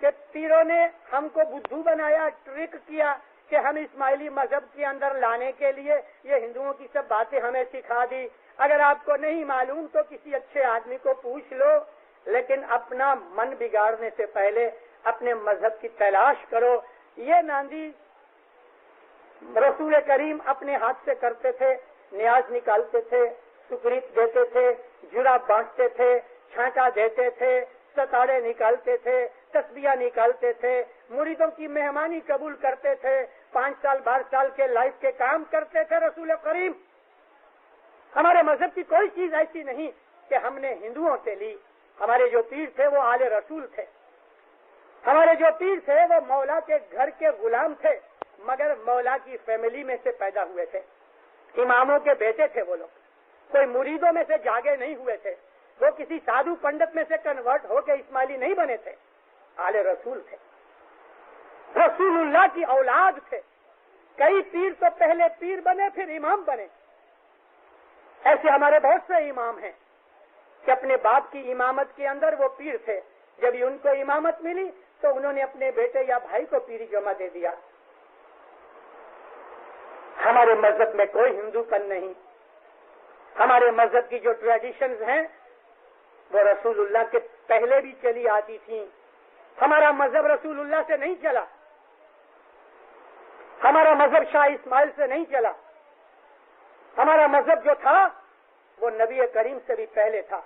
کہ پیروں نے ہم کو بدھو بنایا، ٹرک کیا کہ ہم اسماعیلی مذہب کے اندر لانے کے لیے یہ ہندوؤں کی سب باتیں ہمیں سکھا دی۔ اگر آپ کو نہیں معلوم تو کسی اچھے آدمی کو پوچھ لو، لیکن اپنا من بگاڑنے سے پہلے اپنے مذہب کی تلاش کرو۔ یہ ناندی رسول کریم اپنے ہاتھ سے کرتے تھے، نیاز نکالتے تھے، سکریت دیتے تھے، جراب بانٹتے تھے، چھانٹا دیتے تھے، ستارے نکالتے تھے، تسبیح نکالتے تھے، مریدوں کی مہمانی قبول کرتے تھے، 5 سال 12 سال کے لائف کے کام کرتے تھے رسول کریم۔ ہمارے مذہب کی کوئی چیز ایسی نہیں کہ ہم نے ہندوؤں سے لی۔ ہمارے جو پیر تھے وہ آل رسول تھے، ہمارے جو پیر تھے وہ مولا کے گھر کے غلام تھے، مگر مولا کی فیملی میں سے پیدا ہوئے تھے، اماموں کے بیٹے تھے وہ لوگ، کوئی مریدوں میں سے جاگے نہیں ہوئے تھے، وہ کسی سادھو پنڈت میں سے کنورٹ ہو کے اسماعیلی نہیں بنے تھے، آل رسول تھے، رسول اللہ کی اولاد تھے۔ کئی پیر تو پہلے پیر بنے پھر امام بنے، ایسے ہمارے بہت سے امام ہیں کہ اپنے باپ کی امامت کے اندر وہ پیر تھے، جب ان کو امامت ملی تو انہوں نے اپنے بیٹے یا بھائی کو پیری جمع دے دیا۔ ہمارے مذہب میں کوئی ہندو پن نہیں، ہمارے مذہب کی جو ٹریڈیشنز ہیں وہ رسول اللہ کے پہلے بھی چلی آتی تھیں۔ ہمارا مذہب رسول اللہ سے نہیں چلا، ہمارا مذہب شاہ اسماعیل سے نہیں چلا، ہمارا مذہب جو تھا وہ نبی کریم سے بھی پہلے تھا،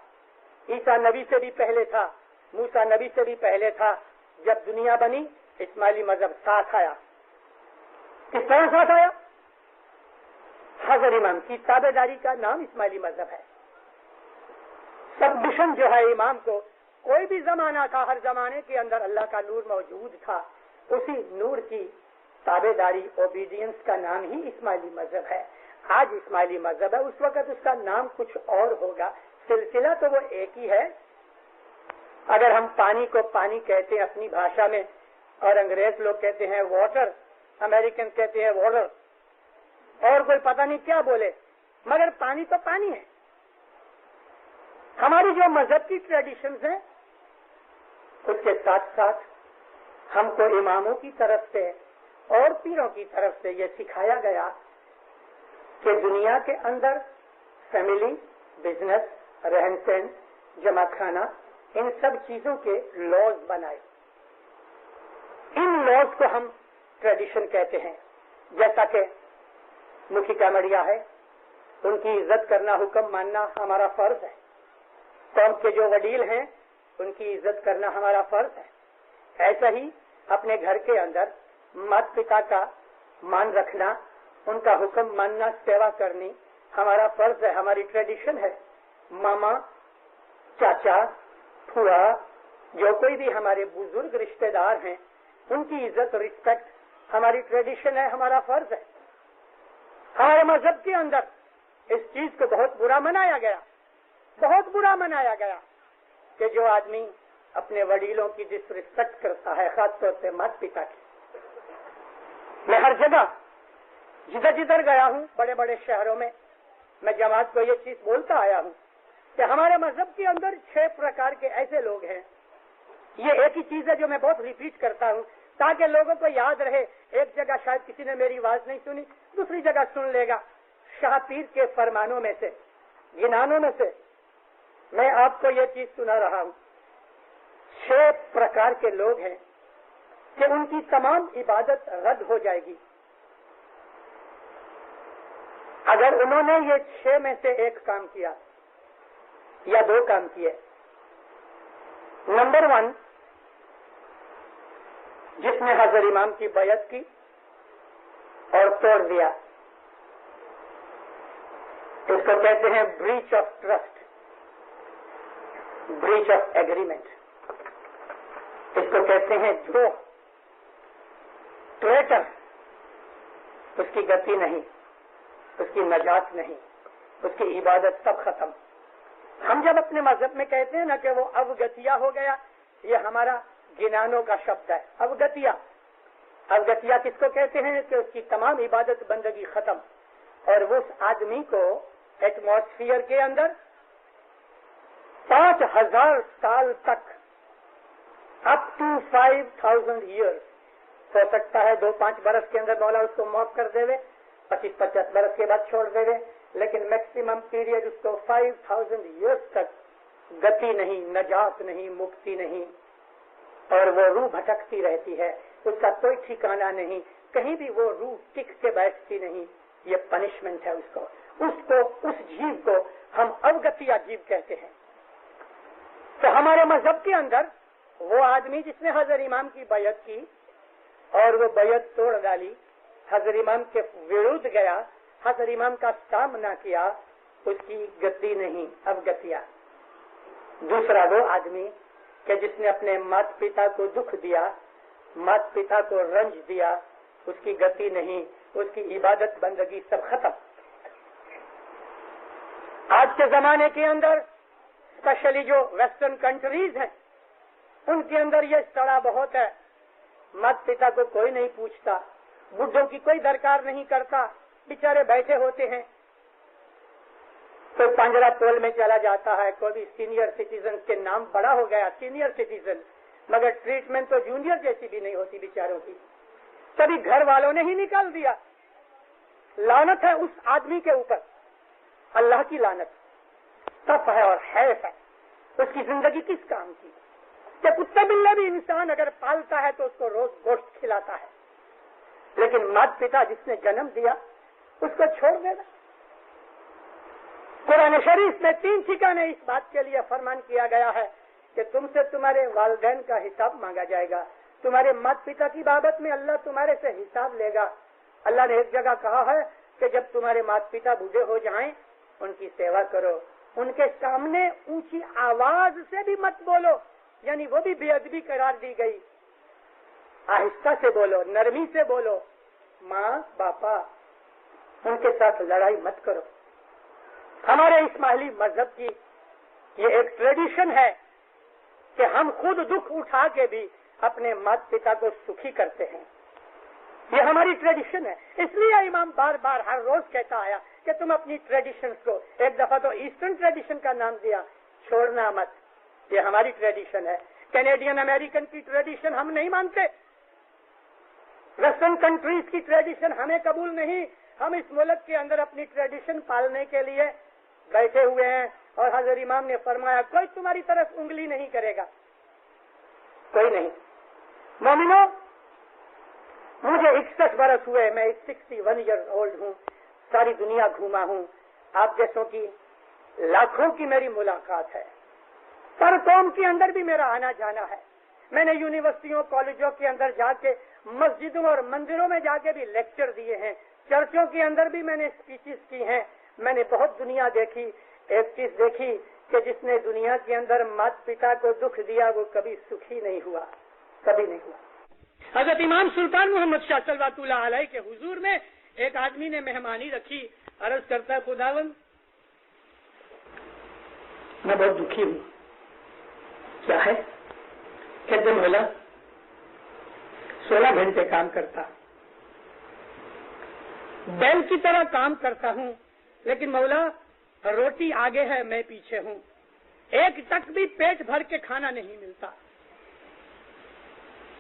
عیسیٰ نبی سے بھی پہلے تھا، موسیٰ نبی سے بھی پہلے تھا۔ جب دنیا بنی اسماعیلی مذہب ساتھ آیا۔ کس طرح ساتھ آیا؟ حضرت امام کی تابع داری کا نام اسماعیلی مذہب ہے۔ سبمشن جو ہے امام کو، کوئی بھی زمانہ تھا، ہر زمانے کے اندر اللہ کا نور موجود تھا، اسی نور کی تابع داری اوبیڈینس کا نام ہی اسماعیلی مذہب ہے۔ آج اسماعیلی مذہب ہے، اس وقت اس کا نام کچھ اور ہوگا، سلسلہ تو وہ ایک ہی ہے۔ اگر ہم پانی کو پانی کہتے ہیں اپنی بھاشا میں، اور انگریز لوگ کہتے ہیں واٹر، امریکن کہتے ہیں واٹر، اور کوئی پتہ نہیں کیا بولے، مگر پانی تو پانی ہے۔ ہماری جو مذہب کی ٹریڈیشنز ہیں اس کے ساتھ ساتھ ہم کو اماموں کی طرف سے اور پیروں کی طرف سے یہ سکھایا گیا کہ دنیا کے اندر فیملی، بزنس، رہن سہن، جمع کھانا، ان سب چیزوں کے لاز بنائے۔ ان لاز کو ہم ٹریڈیشن کہتے ہیں۔ جیسا کہ مکھی کامڑیا ہے، ان کی عزت کرنا، حکم ماننا ہمارا فرض ہے۔ قوم کے جو وڈیل ہیں ان کی عزت کرنا ہمارا فرض ہے۔ ایسا ہی اپنے گھر کے اندر مات پتا کا مان رکھنا، ان کا حکم ماننا، سیوا کرنی ہمارا فرض ہے، ہماری ٹریڈیشن ہے۔ ماما، چاچا، پھوا، جو کوئی بھی ہمارے بزرگ رشتہ دار ہیں ان کی عزت، رسپیکٹ ہماری ٹریڈیشن ہے، ہمارا فرض ہے۔ ہمارے مذہب کے اندر اس چیز کو بہت برا منایا گیا، بہت برا منایا گیا کہ جو آدمی اپنے وڈیلوں کی ڈس رسپیکٹ کرتا ہے، خاص طور سے مات پتا کی۔ میں ہر جگہ جدھر جدھر گیا ہوں، بڑے بڑے شہروں میں جماعت کو یہ چیز بولتا آیا ہوں کہ ہمارے مذہب کے اندر 6 پرکار کے ایسے لوگ ہیں۔ یہ ایک ہی چیز ہے جو میں بہت ریپیٹ کرتا ہوں تاکہ لوگوں کو یاد رہے۔ ایک جگہ شاید کسی نے میری آواز نہیں سنی، دوسری جگہ سن لے گا۔ شاہ پیر کے فرمانوں میں سے، گنانوں میں سے میں آپ کو یہ چیز سنا رہا ہوں۔ 6 پرکار کے لوگ ہیں کہ ان کی تمام عبادت رد ہو جائے گی اگر انہوں نے یہ 6 میں سے ایک کام کیا یا 2 کام کیے۔ نمبر 1، جس نے حضرت امام کی بیعت کی اور توڑ دیا، اس کو کہتے ہیں breach of trust, breach of agreement, اس کو کہتے ہیں دھوکہ، ٹریٹر۔ اس کی گتی نہیں، اس کی نجات نہیں، اس کی عبادت سب ختم۔ ہم جب اپنے مذہب میں کہتے ہیں نا کہ وہ اوگتیا ہو گیا، یہ ہمارا گنانوں کا شبد ہے۔ اوگتیا، اوگتیا کس کو کہتے ہیں کہ اس کی تمام عبادت بندگی ختم، اور وہ اس آدمی کو ایٹماسفیئر کے اندر 5000 سال تک، اپ ٹو 5000 ایئرس، ہو سکتا ہے 2-5 برس کے اندر مولا اس کو معاف کر دے، 25-50 برس کے بعد چھوڑ دے، لیکن میکسیمم پیریڈ اس کو 5000 ایئرس تک گتی نہیں، نجات نہیں، مکتی نہیں، اور وہ روح بھٹکتی رہتی ہے، اس کا کوئی ٹھکانہ نہیں، کہیں بھی وہ روح ٹک کے بیٹھتی نہیں۔ یہ پنشمنٹ ہے اس جیو کو ہم اوگتیا جیو کہتے ہیں۔ تو ہمارے مذہب کے اندر وہ آدمی جس نے حضرت امام کی بیعت کی اور وہ بیعت توڑ ڈالی، حضرت امام کے وروڑ گیا، حضرت امام کا سامنا کیا، اس کی گتی نہیں، اوگتیا۔ دوسرا وہ آدمی کہ جس نے اپنے مات پتا کو دکھ دیا، مات پتا کو رنج دیا، اس کی گتی نہیں، اس کی عبادت بندگی سب ختم۔ آج کے زمانے کے اندر اسپیشلی جو ویسٹرن کنٹریز ہیں ان کے اندر یہ سڑا بہت ہے، مات پتا کو کوئی نہیں پوچھتا، بڈھوں کی کوئی درکار نہیں کرتا، بیچارے بیٹھے ہوتے ہیں، کوئی پنجرا تول میں چلا جاتا ہے، کوئی بھی سینئر سٹیزن کے نام بڑا ہو گیا سینئر سٹیزن، مگر ٹریٹمنٹ تو جونیئر جیسی بھی نہیں ہوتی بیچاروں کی، کبھی گھر والوں نے ہی نکال دیا۔ لعنت ہے اس آدمی کے اوپر، اللہ کی لعنت، تف ہے اور حیف ہے، اس کی زندگی کس کام کی؟ کہ کتے بلے بھی انسان اگر پالتا ہے تو اس کو روز گوشت کھلاتا ہے، لیکن مات پتا جس نے جنم دیا اس کو چھوڑ دینا۔ قرآن شریف میں 3 ٹھکانے اس بات کے لیے فرمان کیا گیا ہے کہ تم سے تمہارے والدین کا حساب مانگا جائے گا، تمہارے مات پتا کی بابت میں اللہ تمہارے سے حساب لے گا۔ اللہ نے ایک جگہ کہا ہے کہ جب تمہارے مات پتا بوڑھے ہو جائیں ان کی سیوا کرو، ان کے سامنے اونچی آواز سے بھی مت بولو، یعنی وہ بھی بے ادبی قرار دی گئی، آہستہ سے بولو، نرمی سے بولو، ماں باپا ان کے ساتھ لڑائی مت کرو۔ ہمارے اسماعیلی مذہب کی یہ ایک ٹریڈیشن ہے کہ ہم خود دکھ اٹھا کے بھی اپنے مات پتا کو سکھی کرتے ہیں۔ یہ ہماری ٹریڈیشن ہے. اس لیے امام بار بار ہر روز کہتا آیا کہ تم اپنی ٹریڈیشنز کو, ایک دفعہ تو ایسٹرن ٹریڈیشن کا نام دیا, چھوڑنا مت. یہ ہماری ٹریڈیشن ہے. کینیڈین امریکن کی ٹریڈیشن ہم نہیں مانتے, ویسٹرن کنٹریز کی ٹریڈیشن ہمیں قبول نہیں. ہم اس ملک کے اندر اپنی ٹریڈیشن پالنے کے لیے بیٹھے ہوئے ہیں, اور حضرت امام نے فرمایا کوئی تمہاری طرف انگلی نہیں کرے گا, کوئی نہیں. مومنو, مجھے 61 برس ہوئے, میں 61 ایئر اولڈ ہوں, ساری دنیا گھوما ہوں, آپ جیسوں کی لاکھوں کی میری ملاقات ہے, ہر قوم کے اندر بھی میرا آنا جانا ہے. میں نے یونیورسٹیوں کالجوں کے اندر جا کے, مسجدوں اور مندروں میں جا کے بھی لیکچر دیے ہیں, چرچوں کے اندر بھی میں نے اسپیچز کی ہیں. میں نے بہت دنیا دیکھی. ایک چیز دیکھی کہ جس نے دنیا کے اندر مات پتا کو دکھ دیا وہ کبھی سکھی نہیں ہوا, کبھی نہیں ہوا. حضرت امام سلطان محمد شاہ صلوات اللہ علیہ کے حضور میں ایک آدمی نے مہمانی رکھی. عرض کرتا ہے خداوند میں بہت دکھی ہوں. کیا ہے؟ کہتے مولا 16 گھنٹے کام کرتا, بیل کی طرح کام کرتا ہوں, لیکن مولا روٹی آگے ہے میں پیچھے ہوں, ایک تک بھی پیٹ بھر کے کھانا نہیں ملتا.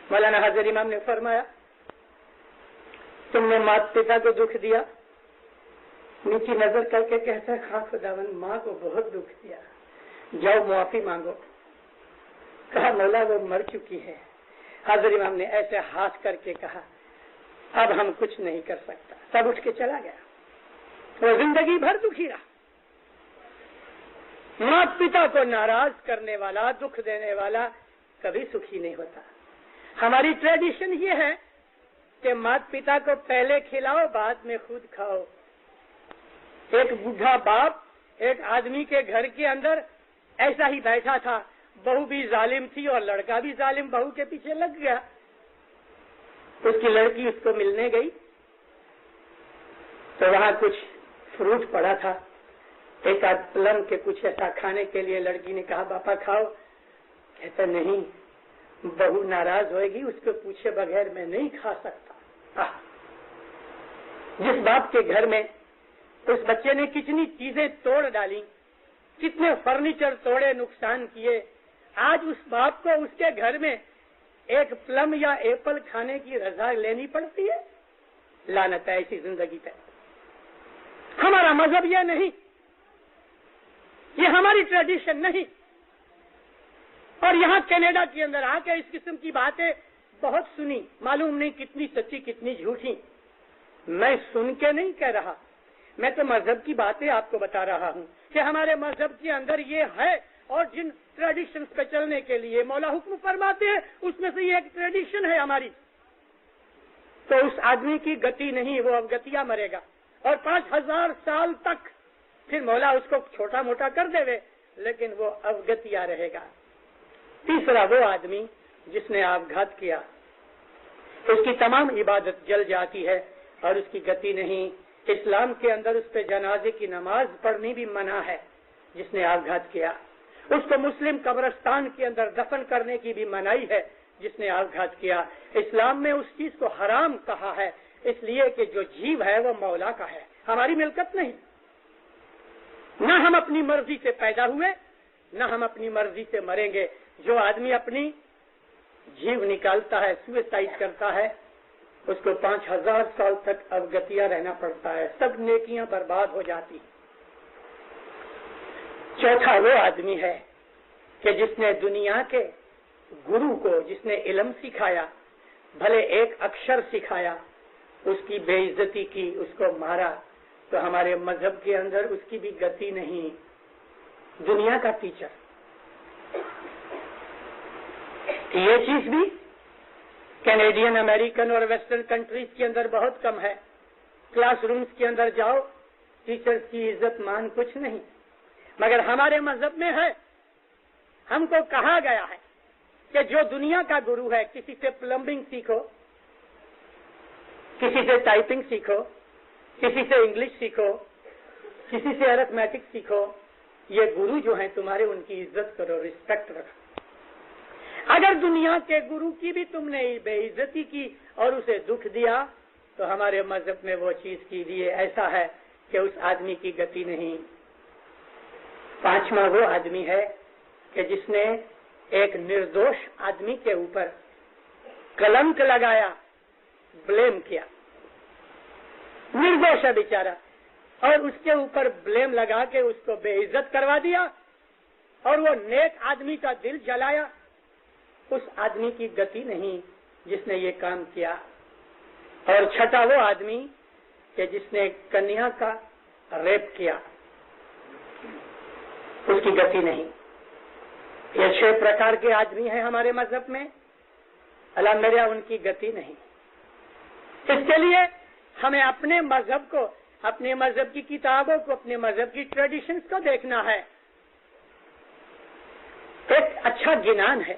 مولانا حضرت امام نے فرمایا تم نے مات پتا کو دکھ دیا. نیچی نظر کر کے کہتا ہے ہاں خداوند ماں کو بہت دکھ دیا, جاؤ معافی مانگو. کہا مولا وہ مر چکی ہے. حضرت امام نے ایسے ہاتھ کر کے کہا اب ہم کچھ نہیں کر سکتا. تب اٹھ کے چلا گیا. وہ زندگی بھر دکھی رہا. مات پتا کو ناراض کرنے والا, دکھ دینے والا کبھی سکھی نہیں ہوتا. ہماری ٹریڈیشن یہ ہے کہ مات پتا کو پہلے کھلاؤ بعد میں خود کھاؤ. ایک بوڑھا باپ ایک آدمی کے گھر کے اندر ایسا ہی بیٹھا تھا, بہو بھی ظالم تھی اور لڑکا بھی ظالم, بہو کے پیچھے لگ گیا. اس کی لڑکی اس کو ملنے گئی تو وہاں کچھ فروٹ پڑا تھا, ایک آدھ پلم کے کچھ ایسا کھانے کے لیے. لڑکی نے کہا باپا کھاؤ. کہتا نہیں, بہو ناراض ہوئے گی, اس کو پوچھے بغیر میں نہیں کھا سکتا. جس باپ کے گھر میں اس بچے نے کتنی چیزیں توڑ ڈالی, کتنے فرنیچر توڑے, نقصان کیے, آج اس باپ کو اس کے گھر میں ایک پلم یا ایپل کھانے کی رضا لینی پڑتی ہے. لعنت ہے ایسی زندگی پہ. ہمارا مذہب یہ نہیں, یہ ہماری ٹریڈیشن نہیں. اور یہاں کینیڈا کے اندر آ کے اس قسم کی باتیں بہت سنی, معلوم نہیں کتنی سچی کتنی جھوٹی. میں سن کے نہیں کہہ رہا, میں تو مذہب کی باتیں آپ کو بتا رہا ہوں کہ ہمارے مذہب کے اندر یہ ہے, اور جن ٹریڈیشنز پہ چلنے کے لیے مولا حکم فرماتے ہیں اس میں سے یہ ایک ٹریڈیشن ہے ہماری. تو اس آدمی کی گتی نہیں, وہ اب گتیا مرے گا, اور 5000 سال تک پھر مولا اس کو چھوٹا موٹا کر دے گے, لیکن وہ اب گتیا رہے گا. تیسرا وہ آدمی جس نے آپ گھات کیا, اس کی تمام عبادت جل جاتی ہے اور اس کی گتی نہیں. اسلام کے اندر اس پہ جنازے کی نماز پڑھنی بھی منع ہے جس نے آپ گھات کیا. اس کو مسلم قبرستان کے اندر دفن کرنے کی بھی منائی ہے جس نے آپ گھات کیا. اسلام میں اس چیز کو حرام کہا ہے, اس لیے کہ جو جیو ہے وہ مولا کا ہے, ہماری ملکت نہیں. نہ ہم اپنی مرضی سے پیدا ہوئے, نہ ہم اپنی مرضی سے مریں گے. جو آدمی اپنی جیو نکالتا ہے, سوئسائڈ کرتا ہے, اس کو 5000 سال تک ابگتیا رہنا پڑتا ہے, سب نیکیاں برباد ہو جاتی. چوتھا وہ آدمی ہے کہ جس نے دنیا کے گرو کو, جس نے علم سکھایا, بھلے ایک اکشر سکھایا, اس کی بے عزتی کی, اس کو مارا, تو ہمارے مذہب کے اندر اس کی بھی گتی نہیں. دنیا کا ٹیچر, یہ چیز بھی کینیڈین امریکن اور ویسٹرن کنٹریز کے اندر بہت کم ہے. کلاس رومز کے اندر جاؤ, ٹیچرز کی عزت مان کچھ نہیں, مگر ہمارے مذہب میں ہے. ہم کو کہا گیا ہے کہ جو دنیا کا گرو ہے, کسی سے پلمبنگ سیکھو, کسی سے ٹائپنگ سیکھو, کسی سے انگلش سیکھو, کسی سے ارتھمیٹک سیکھو. یہ گرو جو ہیں تمہارے, ان کی عزت کرو, رسپیکٹ رکھو. اگر دنیا کے گرو کی بھی تم نے بے عزتی کی اور اسے دکھ دیا تو ہمارے مذہب میں وہ چیز کی دیے ایسا ہے کہ اس آدمی کی گتی نہیں۔ پانچواں وہ آدمی ہے کہ جس نے ایک نردوش آدمی کے اوپر کلنک لگایا، بلیم کیا، نردوش ہے بیچارہ، اور اس کے اوپر بلیم لگا کے اس کو بے عزت کروا دیا اور وہ نیک آدمی کا دل جلایا۔ اس آدمی کی گتی نہیں جس نے یہ کام کیا۔ اور چھٹا وہ آدمی کہ جس نے کنیا کا ریپ کیا، اس کی گتی نہیں۔ یہ 6 پرکار کے آدمی ہیں ہمارے مذہب میں، اللہ میرے ان کی گتی نہیں۔ اس کے لیے ہمیں اپنے مذہب کو، اپنے مذہب کی کتابوں کو، اپنے مذہب کی ٹریڈیشنز کو دیکھنا ہے۔ ایک اچھا گنان ہے،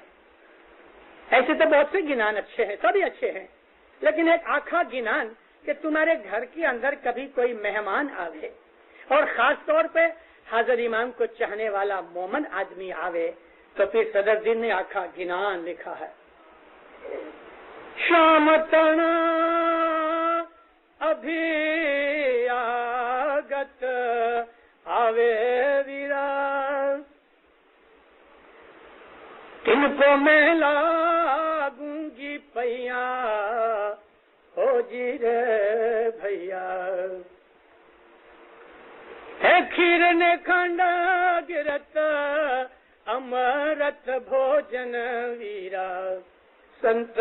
ایسے تو بہت سے گنان اچھے ہیں، سبھی اچھے ہیں، لیکن ایک آکھا گنان کہ تمہارے گھر کے اندر کبھی کوئی مہمان آوے اور خاص طور پہ حاضر امام کو چاہنے والا مومن آدمی آوے تو پھر صدر دین نے آکھا گنان لکھا ہے۔ شام تنا ابھی آگت آوے ویرا، ان کو میں لاگوں گی پیا ہو جی رے بھیا، ہے کھیر نے کھانڈا گرت امرت بھوجن ویرا، سنت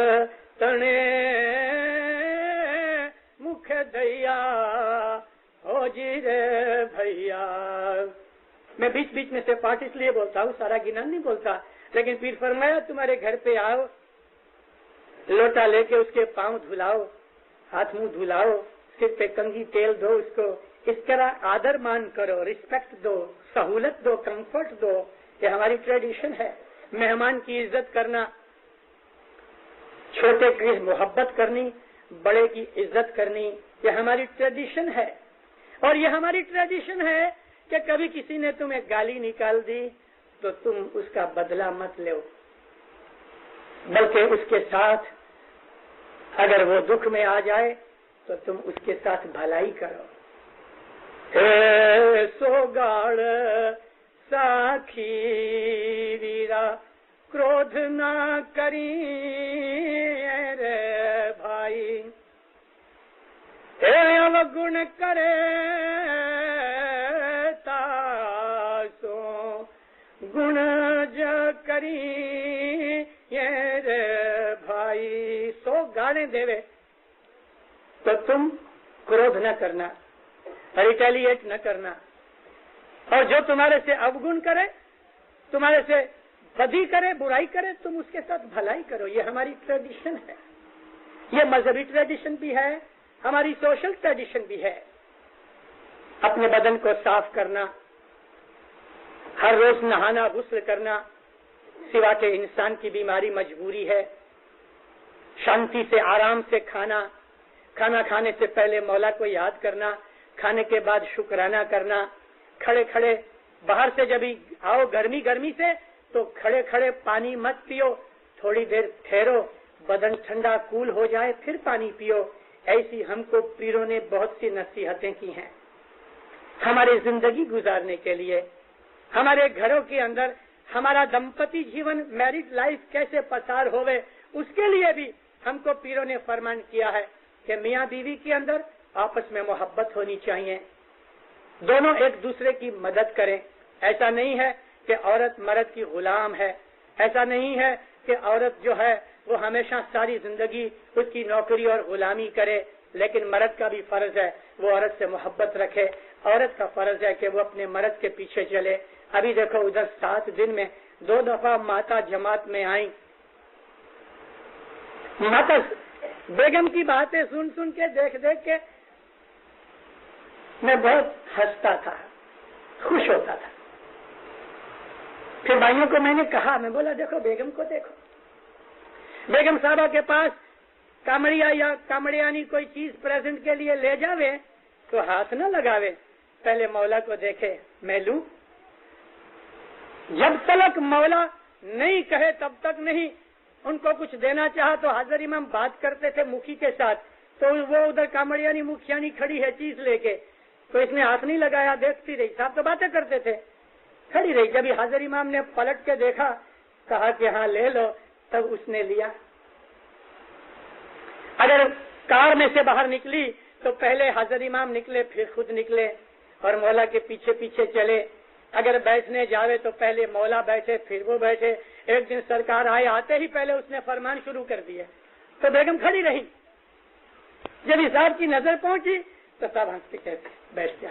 تنے مکھ دیا ہو جی رے بھیا۔ میں بیچ بیچ میں سے پارٹ اس لیے بولتا ہوں، سارا گنان نہیں بولتا، لیکن پیر فرمایا تمہارے گھر پہ آؤ، لوٹا لے کے اس کے پاؤں دھلاؤ، ہاتھ منہ دھلاؤ، سر پہ کنگھی تیل دو، اس کو اس طرح آدر مان کرو، رسپیکٹ دو، سہولت دو، کمفرٹ دو۔ یہ ہماری ٹریڈیشن ہے، مہمان کی عزت کرنا، چھوٹے کی محبت کرنی، بڑے کی عزت کرنی، یہ ہماری ٹریڈیشن ہے۔ اور یہ ہماری ٹریڈیشن ہے کہ کبھی کسی نے تمہیں گالی نکال دی تو تم اس کا بدلہ مت لو، بلکہ اس کے ساتھ اگر وہ دکھ میں آ جائے تو تم اس کے ساتھ بھلائی کرو۔ اے سوگاڑ ساکھی ویرا کرودھ نہ کری رے بھائی، اے اوگن کرے تاسو گن ج کری رے بھائی، سو گانے دیوے تو تم کرودھ نہ کرنا، ریٹیلیٹ نہ کرنا، اور جو تمہارے سے اوگن کرے، تمہارے سے بدی کرے، برائی کرے، تم اس کے ساتھ بھلائی کرو۔ یہ ہماری ٹریڈیشن ہے، یہ مذہبی ٹریڈیشن بھی ہے، ہماری سوشل ٹریڈیشن بھی ہے۔ اپنے بدن کو صاف کرنا، ہر روز نہانا، غسل کرنا، سوا کہ انسان کی بیماری مجبوری ہے، شانتی سے آرام سے کھانا، کھانا کھانے سے پہلے مولا کو یاد کرنا، کھانے کے بعد شکرانہ کرنا، کھڑے کھڑے باہر سے جب آؤ گرمی سے تو کھڑے کھڑے پانی مت پیو، تھوڑی دیر ٹھہرو، بدن ٹھنڈا کول ہو جائے پھر پانی پیو۔ ایسی ہم کو پیروں نے بہت سی نصیحتیں کی ہیں ہماری زندگی گزارنے کے لیے، ہمارے گھروں کے اندر ہمارا دمپتی جیون، میرڈ لائف کیسے پسار ہوئے، اس کے لیے بھی ہم کو پیروں نے فرمان کیا ہے کہ میاں بیوی کے اندر آپس میں محبت ہونی چاہیے، دونوں ایک دوسرے کی مدد کریں۔ ایسا نہیں ہے کہ عورت مرد کی غلام ہے، ایسا نہیں ہے کہ عورت جو ہے وہ ہمیشہ ساری زندگی اس کی نوکری اور غلامی کرے، لیکن مرد کا بھی فرض ہے وہ عورت سے محبت رکھے، عورت کا فرض ہے کہ وہ اپنے مرد کے پیچھے چلے۔ ابھی دیکھو ادھر 7 دن میں 2 دفعہ ماتا جماعت میں آئیں، ماتا بیگم کی باتیں سن کے دیکھ کے میں بہت ہنستا تھا، خوش ہوتا تھا۔ پھر بھائیوں کو میں نے کہا، میں بولا دیکھو بیگم کو دیکھو، بیگم صاحبہ کے پاس کامڑیا یا کامڑیانی کوئی چیز پریزنٹ کے لیے لے جاوے تو ہاتھ نہ لگاوے، پہلے مولا کو دیکھے، میں لوں۔ جب تلک مولا نہیں کہے تب تک نہیں. ان کو کچھ دینا چاہا تو حاضر امام بات کرتے تھے مکھی کے ساتھ, تو وہ ادھر کامڑیانی مکھیانی کھڑی ہے چیز لے کے, تو اس نے ہاتھ نہیں لگایا, دیکھتی رہی. صاحب تو باتیں کرتے تھے, کھڑی رہی. جب حاضر امام نے پلٹ کے دیکھا, کہا کہ ہاں لے لو, تب اس نے لیا. اگر کار میں سے باہر نکلی تو پہلے حاضر امام نکلے, پھر خود نکلے اور مولا کے پیچھے پیچھے چلے. اگر بیٹھنے جاوے تو پہلے مولا بیٹھے, پھر وہ بیٹھے. ایک دن سرکار آئے, آتے ہی پہلے اس نے فرمان شروع کر دیے, تو بیگم کھڑی رہی. جب صاحب کی نظر پہنچی تو صاحب ہنس کے کہتے بیٹھ جا.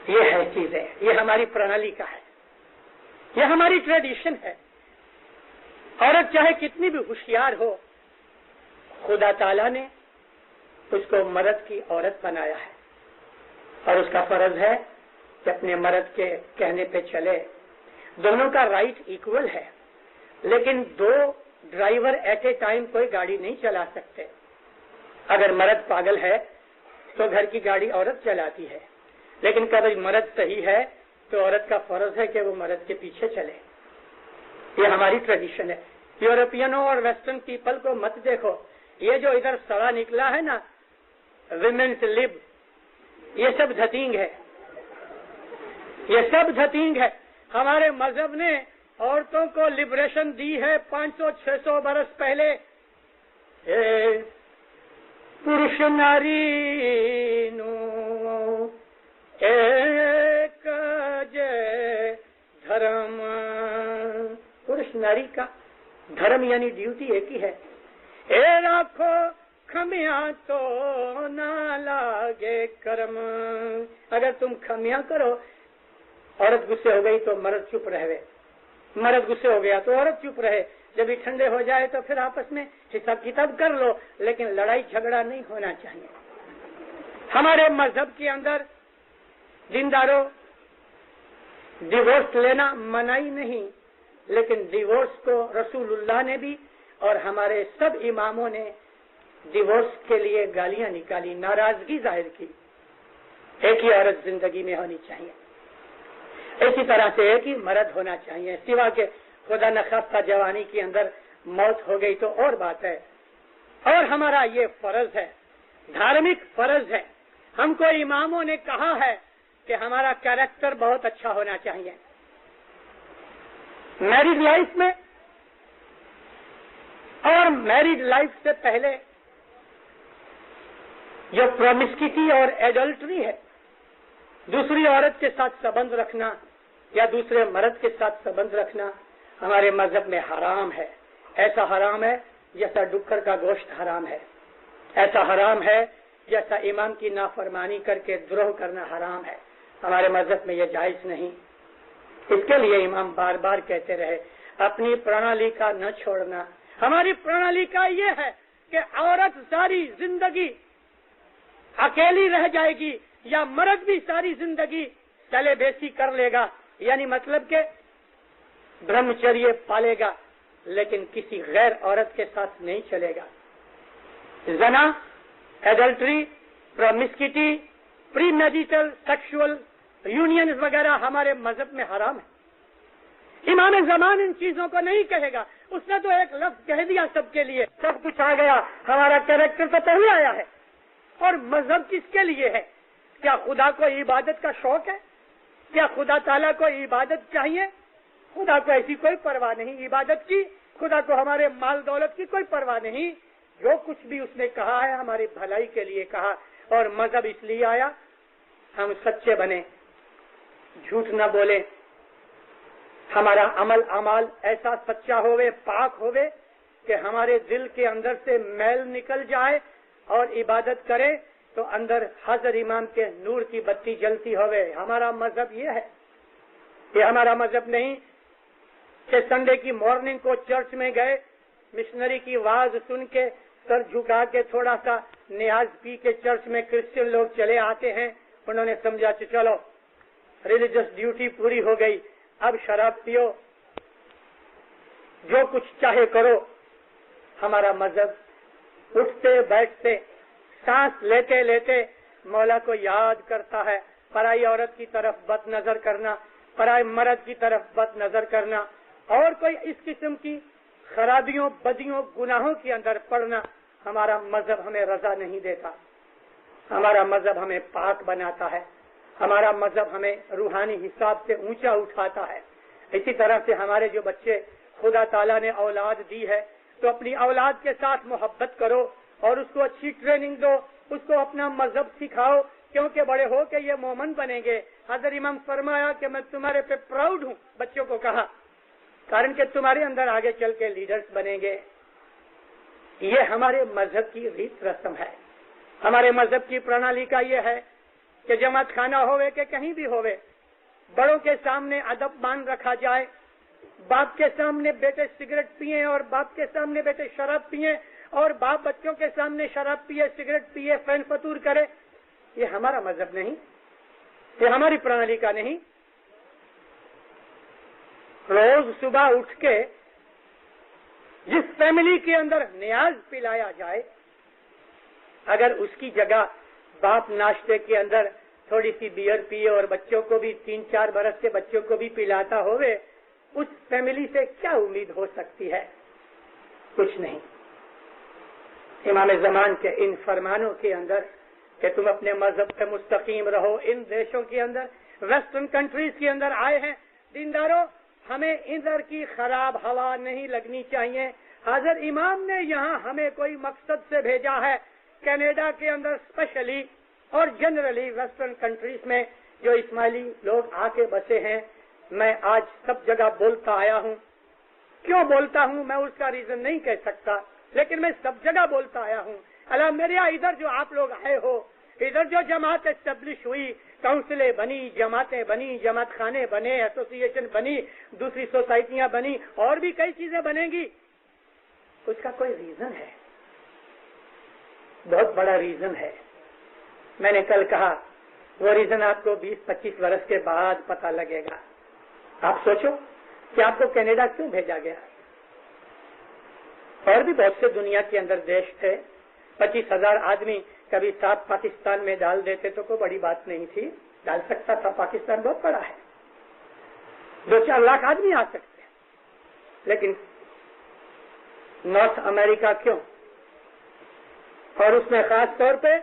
یہ ہے چیزیں, یہ ہماری پرنالی کا ہے, یہ ہماری ٹریڈیشن ہے. عورت چاہے کتنی بھی ہوشیار ہو, خدا تعالیٰ نے اس کو مرد کی عورت بنایا ہے, اور اس کا فرض ہے کہ اپنے مرد کے کہنے پہ چلے. دونوں کا رائٹ ایکول ہے, لیکن دو ڈرائیور ایٹ اے ٹائم کوئی گاڑی نہیں چلا سکتے. اگر مرد پاگل ہے تو گھر کی گاڑی عورت چلاتی ہے, لیکن کبھی مرد صحیح ہے تو عورت کا فرض ہے کہ وہ مرد کے پیچھے چلے. یہ ہماری ٹریڈیشن ہے. یورپینوں اور ویسٹرن پیپل کو مت دیکھو, یہ جو ادھر سڑا نکلا ہے نا, ویمنس لب, یہ سب دھتینگ ہے, یہ سب دھتینگ ہے. ہمارے مذہب نے عورتوں کو لبریشن دی ہے 500-600 برس پہلے. پروش ناری نو ایک جے دھرم. پروش ناری کا دھرم یعنی ڈیوٹی ایک ہی ہے. اے راکھو کھمیاں تو نہ لاگے کرم. اگر تم کھمیاں کرو, عورت غصے ہو گئی تو مرد چپ رہے, مرد غصے ہو گیا تو عورت چپ رہے. جب یہ ٹھنڈے ہو جائے تو پھر آپس میں حساب کتاب کر لو, لیکن لڑائی جھگڑا نہیں ہونا چاہیے. ہمارے مذہب کے اندر دینداروں ڈیورس لینا منائی نہیں, لیکن ڈیورس کو رسول اللہ نے بھی اور ہمارے سب اماموں نے ڈیورس کے لیے گالیاں نکالی, ناراضگی ظاہر کی. ایک ہی عورت زندگی میں ہونی چاہیے, اسی طرح سے ایک ہی مرد ہونا چاہیے, سوا کہ خدا نخواستہ جوانی کے اندر موت ہو گئی تو اور بات ہے. اور ہمارا یہ فرض ہے, دھارمک فرض ہے. ہم کو اماموں نے کہا ہے کہ ہمارا کیریکٹر بہت اچھا ہونا چاہیے. میرڈ لائف میں اور میرڈ لائف سے پہلے جو پرومسکیٹی اور ایڈلٹری ہے, دوسری عورت کے ساتھ سبند رکھنا یا دوسرے مرد کے ساتھ سبند رکھنا, ہمارے مذہب میں حرام ہے. ایسا حرام ہے جیسا ڈکر کا گوشت حرام ہے, ایسا حرام ہے جیسا امام کی نافرمانی کر کے دروہ کرنا حرام ہے. ہمارے مذہب میں یہ جائز نہیں. اس کے لیے امام بار بار کہتے رہے اپنی پرنالی کا نہ چھوڑنا. ہماری پرنالی کا یہ ہے کہ عورت ساری زندگی اکیلی رہ جائے گی یا مرد بھی ساری زندگی چلے بیسی کر لے گا, یعنی مطلب کہ برہمچریہ پالے گا, لیکن کسی غیر عورت کے ساتھ نہیں چلے گا. زنا, ایڈلٹری, پرومسکیٹی, پری میڈیٹل سیکشول یونینز وغیرہ ہمارے مذہب میں حرام ہے. امام زمان ان چیزوں کو نہیں کہے گا. اس نے تو ایک لفظ کہہ دیا سب کے لیے, سب کچھ آ گیا. ہمارا کیریکٹر تو پہلے آیا ہے. اور مذہب کس کے لیے ہے؟ کیا خدا کو عبادت کا شوق ہے؟ کیا خدا تعالیٰ کو عبادت چاہیے؟ خدا کو ایسی کوئی پرواہ نہیں عبادت کی. خدا کو ہمارے مال دولت کی کوئی پرواہ نہیں. جو کچھ بھی اس نے کہا ہے ہماری بھلائی کے لیے کہا. اور مذہب اس لیے آیا ہم سچے بنے, جھوٹ نہ بولیں, ہمارا عمل اعمال ایسا سچا ہوئے, پاک ہوئے کہ ہمارے دل کے اندر سے میل نکل جائے اور عبادت کرے تو اندر حضرت امام کے نور کی بتی جلتی ہوئے. ہمارا مذہب یہ ہے. یہ ہمارا مذہب نہیں کہ سنڈے کی مارننگ کو چرچ میں گئے, مشنری کی آواز سن کے سر جھکا کے تھوڑا سا نیاز پی کے چرچ میں کرسچن لوگ چلے آتے ہیں. انہوں نے سمجھا کہ چلو ریلیجس ڈیوٹی پوری ہو گئی, اب شراب پیو, جو کچھ چاہے کرو. ہمارا مذہب اٹھتے بیٹھتے سانس لیتے لیتے مولا کو یاد کرتا ہے. پرائی عورت کی طرف بد نظر کرنا, پرائے مرد کی طرف بد نظر کرنا, اور کوئی اس قسم کی خرابیوں بدیوں گناہوں کے اندر پڑنا ہمارا مذہب ہمیں رضا نہیں دیتا. ہمارا مذہب ہمیں پاک بناتا ہے. ہمارا مذہب ہمیں روحانی حساب سے اونچا اٹھاتا ہے. اسی طرح سے ہمارے جو بچے خدا تعالیٰ نے اولاد دی ہے تو اپنی اولاد کے ساتھ محبت کرو اور اس کو اچھی ٹریننگ دو, اس کو اپنا مذہب سکھاؤ, کیونکہ بڑے ہو کے یہ مومن بنیں گے. حضرت امام فرمایا کہ میں تمہارے پہ پراؤڈ ہوں, بچوں کو کہا, کارن کہ تمہارے اندر آگے چل کے لیڈرز بنیں گے. یہ ہمارے مذہب کی ریت رسم ہے. ہمارے مذہب کی پرنالی کا یہ ہے کہ جماعت خانہ ہوئے کہ کہیں بھی ہوئے, بڑوں کے سامنے ادب مان رکھا جائے. باپ کے سامنے بیٹے سگریٹ پیئیں اور باپ کے سامنے بیٹے شراب پیئیں, اور باپ بچوں کے سامنے شراب پیئے, سگریٹ پیئے, فین فتور کرے. یہ ہمارا مذہب نہیں, یہ ہماری پرنالی کا نہیں. روز صبح اٹھ کے جس فیملی کے اندر نیاز پلایا جائے, اگر اس کی جگہ باپ ناشتے کے اندر تھوڑی سی بیئر پیے اور بچوں کو بھی 3-4 برس کے بچوں کو بھی پلاتا ہوئے, اس فیملی سے کیا امید ہو سکتی ہے؟ کچھ نہیں. امام زمان کے ان فرمانوں کے اندر کہ تم اپنے مذہب پہ مستقیم رہو, ان دیشوں کے اندر, ویسٹرن کنٹریز کے اندر آئے ہیں دینداروں, ہمیں ادھر کی خراب ہوا نہیں لگنی چاہیے. حضرت امام نے یہاں ہمیں کوئی مقصد سے بھیجا ہے. کینیڈا کے اندر اسپیشلی اور جنرلی ویسٹرن کنٹریز میں جو اسماعیلی لوگ آ کے بسے ہیں, میں آج سب جگہ بولتا آیا ہوں. کیوں بولتا ہوں میں اس کا ریزن نہیں کہہ سکتا, لیکن میں سب جگہ بولتا آیا ہوں. اللہ میرے ادھر جو آپ لوگ آئے ہو, ادھر جو جماعت اسٹیبلش ہوئی, کاؤنسلیں بنی, جماعتیں بنی, جماعت خانے بنے, ایسوسیشن بنی, دوسری سوسائٹیاں بنی, اور بھی کئی چیزیں بنیں گی, اس کا کوئی ریزن ہے, بہت بڑا ریزن ہے. میں نے کل کہا وہ ریزن آپ کو 20-25 برس کے بعد پتہ لگے گا. آپ سوچو کہ آپ کو کینیڈا کیوں بھیجا گیا. اور بھی بہت سے دنیا کے اندر دیش تھے, 25,000 آدمی کبھی ساتھ پاکستان میں ڈال دیتے تو کوئی بڑی بات نہیں تھی, ڈال سکتا تھا, پاکستان بہت بڑا ہے, 2-4 لاکھ آدمی آ سکتے ہیں. لیکن نارتھ امریکہ کیوں, اور اس میں خاص طور پہ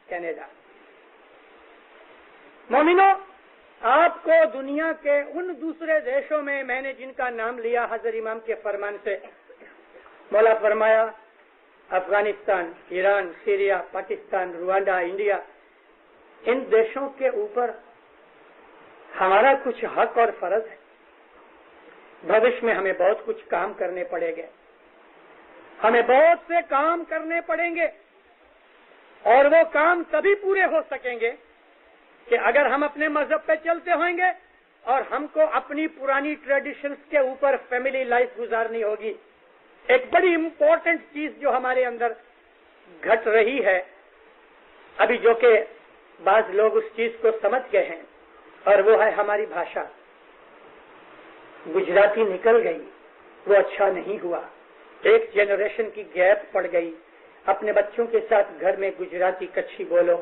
کینیڈا. مومنو, آپ کو دنیا کے ان دوسرے دیشوں میں نے جن کا نام لیا حضرت امام کے فرمان سے, مولا فرمایا Afghanistan, Iran, Syria, Pakistan, Rwanda, India, ان دیشوں کے اوپر ہمارا کچھ حق اور فرض ہے. بھوش میں ہمیں بہت کچھ کام کرنے پڑے گے, ہمیں بہت سے کام کرنے پڑیں گے, اور وہ کام تبھی پورے ہو سکیں گے کہ اگر ہم اپنے مذہب پہ چلتے ہوئیں گے اور ہم کو اپنی پرانی ٹریڈیشنز کے اوپر فیملی لائف گزارنی ہوگی. ایک بڑی امپورٹنٹ چیز جو ہمارے اندر گھٹ رہی ہے ابھی, جو کہ بعض لوگ اس چیز کو سمجھ گئے ہیں, اور وہ ہے ہماری بھاشا. گجراتی نکل گئی, وہ اچھا نہیں ہوا. ایک جنریشن کی گیپ پڑ گئی. اپنے بچوں کے ساتھ گھر میں گجراتی کچھی بولو,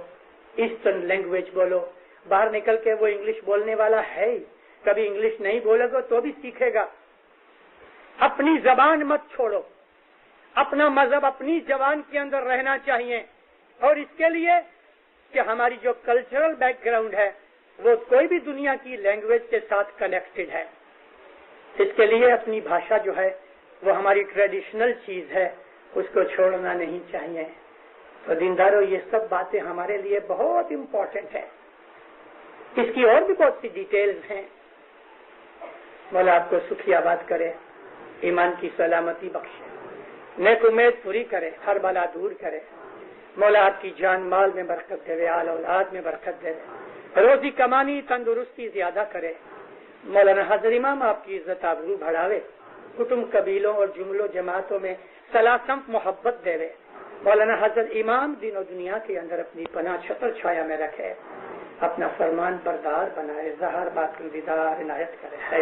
ایسٹرن لینگویج بولو. باہر نکل کے وہ انگلش بولنے والا ہے ہی, کبھی انگلش نہیں بولے گا تو بھی سیکھے گا. اپنی زبان مت چھوڑو, اپنا مذہب اپنی زبان کے اندر رہنا چاہیے. اور اس کے لیے کہ ہماری جو کلچرل بیک گراؤنڈ ہے وہ کوئی بھی دنیا کی لینگویج کے ساتھ کنیکٹڈ ہے. اس کے لیے اپنی بھاشا جو ہے وہ ہماری ٹریڈیشنل چیز ہے, اس کو چھوڑنا نہیں چاہیے. تو دینداروں, یہ سب باتیں ہمارے لیے بہت امپورٹنٹ ہے. اس کی اور بھی بہت سی ڈیٹیلز ہیں. مولا آپ کو سکھی آباد کرے, ایمان کی سلامتی بخشے, نیک امید پوری کرے, ہر بلا دور کرے. مولا آپ کی جان مال میں برکت دے, آل اولاد میں برکت دے, روزی کمانی تندرستی زیادہ کرے. مولانا حضرت امام آپ کی عزت آبرو بڑھاوے, کٹم قبیلوں اور جملوں جماعتوں میں صلاح محبت دے. مولانا حضرت امام دین و دنیا کے اندر اپنی پناہ چھتر چھایا میں رکھے, اپنا فرمان بردار بنائے, ظاہر باطن دیدار عنایت کرے. ہے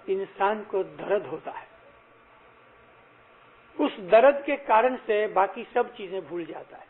انسان کو درد ہوتا ہے, اس درد کے کارن سے باقی سب چیزیں بھول جاتا ہے.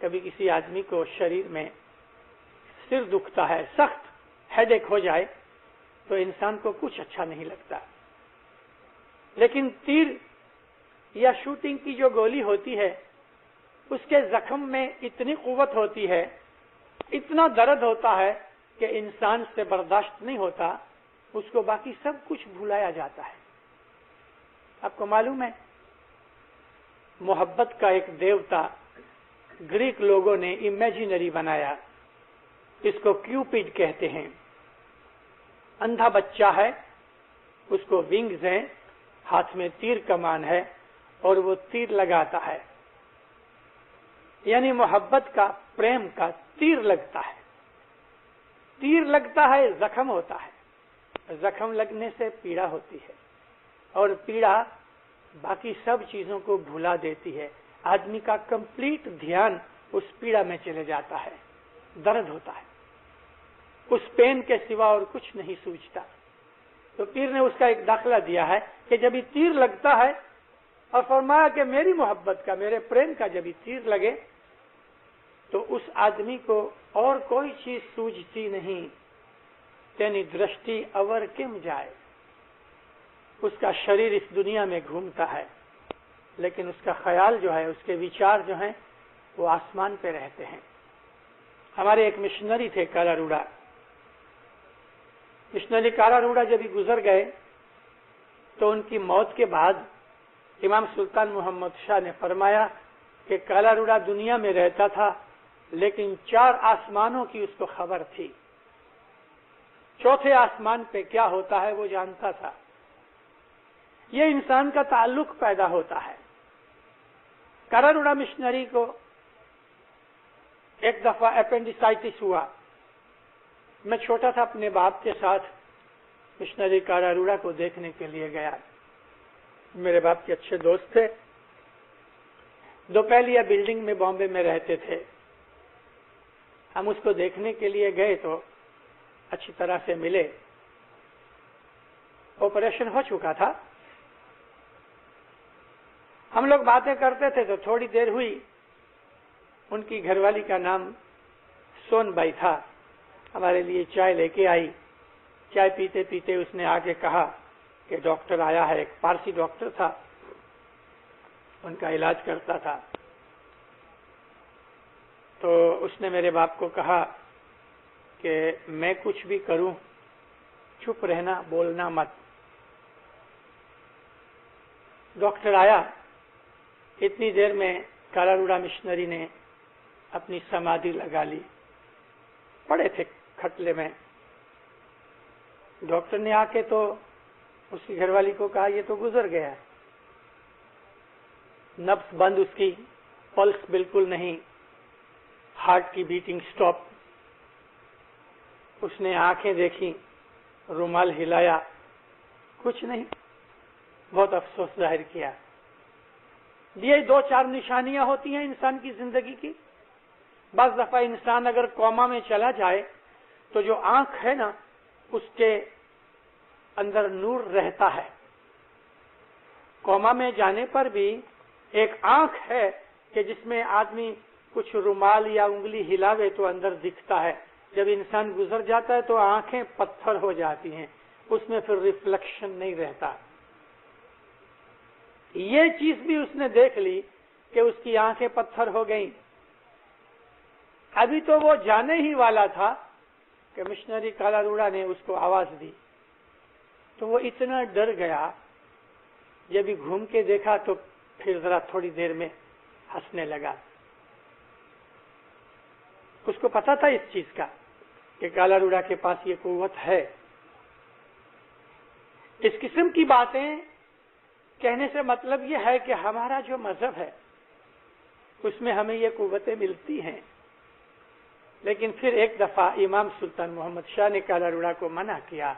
کبھی کسی آدمی کو شریر میں سر دکھتا ہے, سخت ہیڈ ایک ہو جائے تو انسان کو کچھ اچھا نہیں لگتا. لیکن تیر یا شوٹنگ کی جو گولی ہوتی ہے اس کے زخم میں اتنی قوت ہوتی ہے, اتنا درد ہوتا ہے کہ انسان سے برداشت نہیں ہوتا, اس کو باقی سب کچھ بھلایا جاتا ہے. آپ کو معلوم ہے محبت کا ایک دیوتا گریک لوگوں نے امیجنری بنایا, اس کو کیوپڈ کہتے ہیں. اندھا بچہ ہے, اس کو ونگز ہیں, ہاتھ میں تیر کمان ہے اور وہ تیر لگاتا ہے. یعنی محبت کا, پریم کا تیر لگتا ہے. تیر لگتا ہے, زخم ہوتا ہے, زخم لگنے سے پیڑا ہوتی ہے اور پیڑا باقی سب چیزوں کو بھلا دیتی ہے. آدمی کا کمپلیٹ دھیان اس پیڑا میں چلے جاتا ہے, درد ہوتا ہے, اس پین کے سوا اور کچھ نہیں سوچتا. تو پیر نے اس کا ایک داخلہ دیا ہے کہ جب یہ تیر لگتا ہے, اور فرمایا کہ میری محبت کا, میرے پریم کا جب یہ تیر لگے تو اس آدمی کو اور کوئی چیز سوجتی نہیں, تینی درشٹی اور کم جائے. اس کا شریر اس دنیا میں گھومتا ہے لیکن اس کا خیال جو ہے, اس کے وچار جو ہیں وہ آسمان پہ رہتے ہیں. ہمارے ایک مشنری تھے کالاروڑا. مشنری کالاروڑا جب گزر گئے تو ان کی موت کے بعد امام سلطان محمد شاہ نے فرمایا کہ کالاروڑا دنیا میں رہتا تھا لیکن 4 آسمانوں کی اس کو خبر تھی. چوتھے آسمان پہ کیا ہوتا ہے وہ جانتا تھا. یہ انسان کا تعلق پیدا ہوتا ہے. کالاروڑا مشنری کو ایک دفعہ اپینڈیسائٹس ہوا. میں چھوٹا تھا, اپنے باپ کے ساتھ مشنری کالاروڑا کو دیکھنے کے لیے گیا. میرے باپ کے اچھے دوست تھے, دوپہلیہ بلڈنگ میں بامبے میں رہتے تھے. ہم اس کو دیکھنے کے لیے گئے تو اچھی طرح سے ملے. آپریشن ہو چکا تھا. ہم لوگ باتیں کرتے تھے تو تھوڑی دیر ہوئی. ان کی گھر والی کا نام سون بائی تھا. ہمارے لیے چائے لے کے آئی. چائے پیتے پیتے اس نے آگے کہا کہ ڈاکٹر آیا ہے. ایک پارسی ڈاکٹر تھا, ان کا علاج کرتا تھا. تو اس نے میرے باپ کو کہا کہ میں کچھ بھی کروں چپ رہنا, بولنا مت. ڈاکٹر آیا. اتنی دیر میں کالاروڑا مشنری نے اپنی سمادھی لگا لی. پڑے تھے کھٹلے میں. ڈاکٹر نے آ کے تو اس کی گھر والی کو کہا یہ تو گزر گیا. نبض بند, اس کی پلس بالکل نہیں, ہارٹ کی بیٹنگ سٹاپ. اس نے آنکھیں دیکھی, رومال ہلایا, کچھ نہیں. بہت افسوس ظاہر کیا. یہ 2-4 نشانیاں ہوتی ہیں انسان کی زندگی کی. بعض دفعہ انسان اگر کوما میں چلا جائے تو جو آنکھ ہے نا اس کے اندر نور رہتا ہے. کوما میں جانے پر بھی ایک آنکھ ہے کہ جس میں آدمی کچھ رومال یا انگلی ہلاوے تو اندر دکھتا ہے. جب انسان گزر جاتا ہے تو آنکھیں پتھر ہو جاتی ہیں, اس میں پھر ریفلیکشن نہیں رہتا. یہ چیز بھی اس نے دیکھ لی کہ اس کی آنکھیں پتھر ہو گئیں. ابھی تو وہ جانے ہی والا تھا کہ مشنری کالاروڑا نے اس کو آواز دی. تو وہ اتنا ڈر گیا, جب ہی گھوم کے دیکھا تو پھر ذرا تھوڑی دیر میں ہنسنے لگا. اس کو پتا تھا اس چیز کا کہ کالاروڑا کے پاس یہ قوت ہے. اس قسم کی باتیں کہنے سے مطلب یہ ہے کہ ہمارا جو مذہب ہے اس میں ہمیں یہ قوتیں ملتی ہیں. لیکن پھر ایک دفعہ امام سلطان محمد شاہ نے کالاروڑا کو منع کیا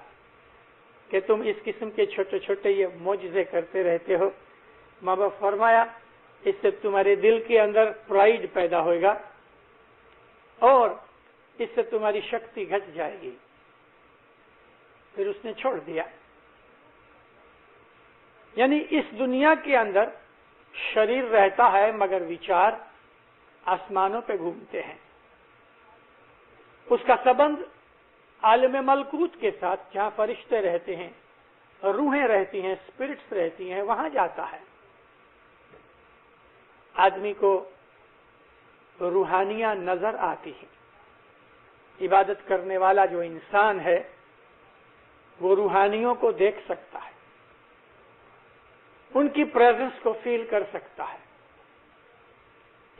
کہ تم اس قسم کے چھوٹے چھوٹے یہ معجزے کرتے رہتے ہو. ماں باپ فرمایا اس سے تمہارے دل کے اندر پرائیڈ پیدا ہوئے گا اور اس سے تمہاری شکتی گھٹ جائے گی. پھر اس نے چھوڑ دیا. یعنی اس دنیا کے اندر شریر رہتا ہے مگر وچار آسمانوں پہ گھومتے ہیں. اس کا سبند عالم ملکوت کے ساتھ، جہاں فرشتے رہتے ہیں، روحیں رہتی ہیں، اسپرٹس رہتی ہیں، وہاں جاتا ہے. آدمی کو روحانیاں نظر آتی ہیں. عبادت کرنے والا جو انسان ہے وہ روحانیوں کو دیکھ سکتا ہے، ان کی پریزنس کو فیل کر سکتا ہے.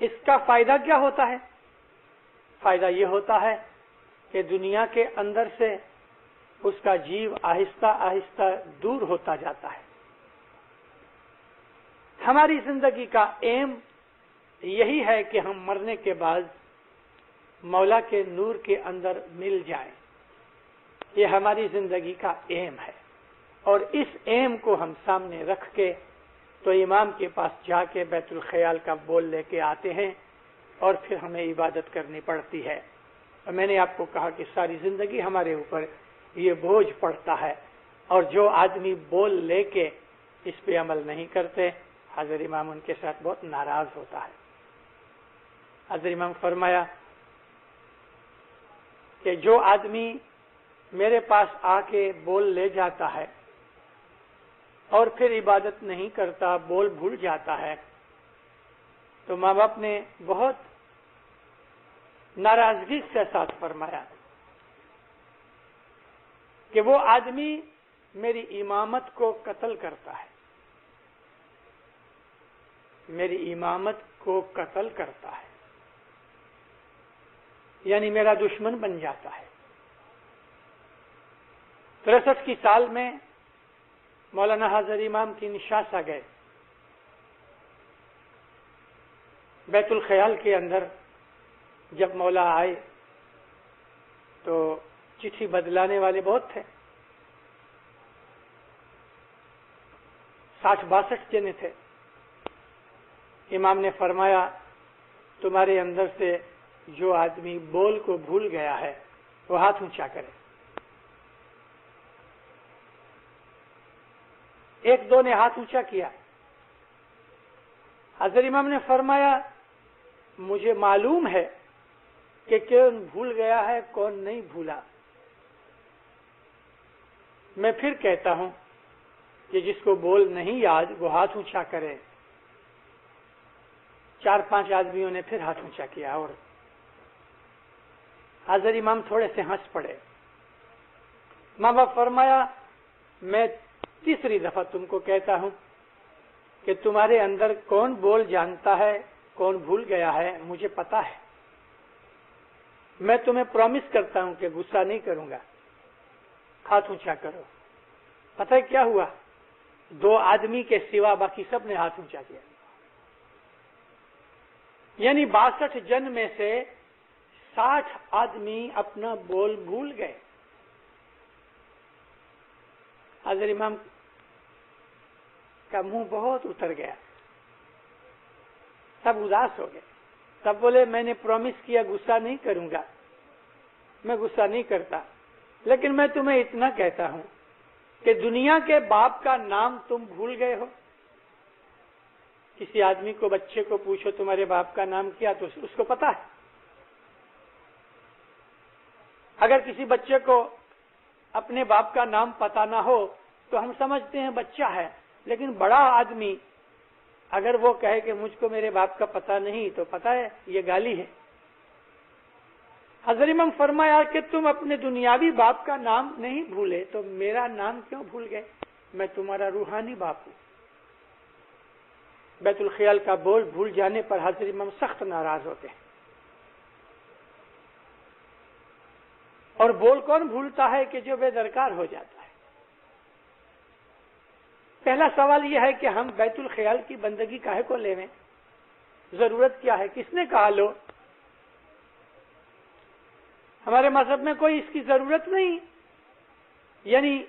اس کا فائدہ کیا ہوتا ہے؟ فائدہ یہ ہوتا ہے کہ دنیا کے اندر سے اس کا جیو آہستہ آہستہ دور ہوتا جاتا ہے. ہماری زندگی کا ایم یہی ہے کہ ہم مرنے کے بعد مولا کے نور کے اندر مل جائیں. یہ ہماری زندگی کا ایم ہے، اور اس ایم کو ہم سامنے رکھ کے تو امام کے پاس جا کے بیت الخیال کا بول لے کے آتے ہیں، اور پھر ہمیں عبادت کرنی پڑتی ہے. اور میں نے آپ کو کہا کہ ساری زندگی ہمارے اوپر یہ بوجھ پڑتا ہے، اور جو آدمی بول لے کے اس پہ عمل نہیں کرتے، حضرت امام ان کے ساتھ بہت ناراض ہوتا ہے. حضرت امام فرمایا کہ جو آدمی میرے پاس آ کے بول لے جاتا ہے اور پھر عبادت نہیں کرتا، بول بھول جاتا ہے، تو ماں باپ نے بہت ناراضگی سے ساتھ فرمایا کہ وہ آدمی میری امامت کو قتل کرتا ہے، میری امامت کو قتل کرتا ہے، یعنی میرا دشمن بن جاتا ہے. 63 کی سال میں مولانا حضرت امام کی نشاست آ گئے. بیت الخیال کے اندر جب مولا آئے تو چٹھی بدلانے والے بہت تھے، 60-62 جنے تھے. امام نے فرمایا تمہارے اندر سے جو آدمی بول کو بھول گیا ہے وہ ہاتھ اونچا کرے. ایک دو نے ہاتھ اونچا کیا. حضرت امام نے فرمایا مجھے معلوم ہے کہ کون بھول گیا ہے کون نہیں بھولا. میں پھر کہتا ہوں کہ جس کو بول نہیں یاد وہ ہاتھ اونچا کرے. 4-5 آدمیوں نے پھر ہاتھ اونچا کیا اور حضرت امام تھوڑے سے ہنس پڑے. ماں باپ فرمایا میں تیسری دفعہ تم کو کہتا ہوں کہ تمہارے اندر کون بول جانتا ہے کون بھول گیا ہے مجھے پتا ہے. میں تمہیں پرومس کرتا ہوں کہ غصہ نہیں کروں گا. ہاتھ اونچا کرو. پتہ ہے کیا ہوا؟ 2 آدمی کے سوا باقی سب نے ہاتھ اونچا کیا. یعنی 62 جن میں سے 60 آدمی اپنا بول بھول گئے. حضرت امام کا منہ بہت اتر گیا، سب اداس ہو گئے. سب بولے میں نے پرومس کیا غصہ نہیں کروں گا. میں غصہ نہیں کرتا، لیکن میں تمہیں اتنا کہتا ہوں کہ دنیا کے باپ کا نام تم بھول گئے ہو. کسی آدمی کو بچے کو پوچھو تمہارے باپ کا نام کیا تو اس کو پتا ہے. اگر کسی بچے کو اپنے باپ کا نام پتا نہ ہو تو ہم سمجھتے ہیں بچہ ہے، لیکن بڑا آدمی اگر وہ کہے کہ مجھ کو میرے باپ کا پتا نہیں تو پتا ہے یہ گالی ہے. حضرت امام فرمایا کہ تم اپنے دنیاوی باپ کا نام نہیں بھولے تو میرا نام کیوں بھول گئے؟ میں تمہارا روحانی باپ ہوں. بیت الخیال کا بول بھول جانے پر حضرت امام سخت ناراض ہوتے ہیں. اور بول کون بھولتا ہے کہ جو بے درکار ہو جاتا ہے. پہلا سوال یہ ہے کہ ہم بیت الخیال کی بندگی کاہے کو لے؟ ضرورت کیا ہے؟ کس نے کہا لو؟ ہمارے مذہب میں کوئی اس کی ضرورت نہیں، یعنی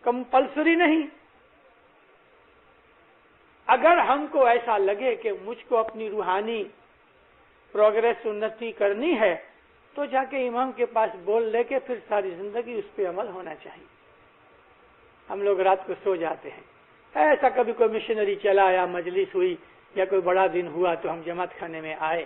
کمپلسری نہیں. اگر ہم کو ایسا لگے کہ مجھ کو اپنی روحانی پروگریس انتی کرنی ہے تو جا کے امام کے پاس بول لے کے پھر ساری زندگی اس پہ عمل ہونا چاہیے. ہم لوگ رات کو سو جاتے ہیں. ایسا کبھی کوئی مشنری چلا یا مجلس ہوئی یا کوئی بڑا دن ہوا تو ہم جماعت خانے میں آئے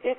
1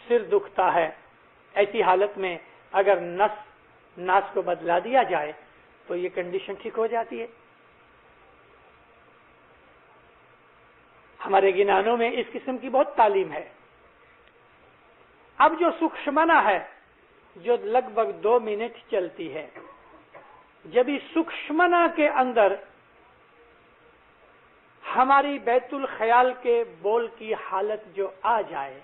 سر دکھتا ہے، ایسی حالت میں اگر ناس کو بدلا دیا جائے تو یہ کنڈیشن ٹھیک ہو جاتی ہے۔ ہمارے گنانوں میں اس قسم کی بہت تعلیم ہے۔ اب جو سکشمنا ہے جو لگ بھگ 2 منٹ چلتی ہے، جب اس سکشمنا کے اندر ہماری بیت الخیال کے بول کی حالت جو آ جائے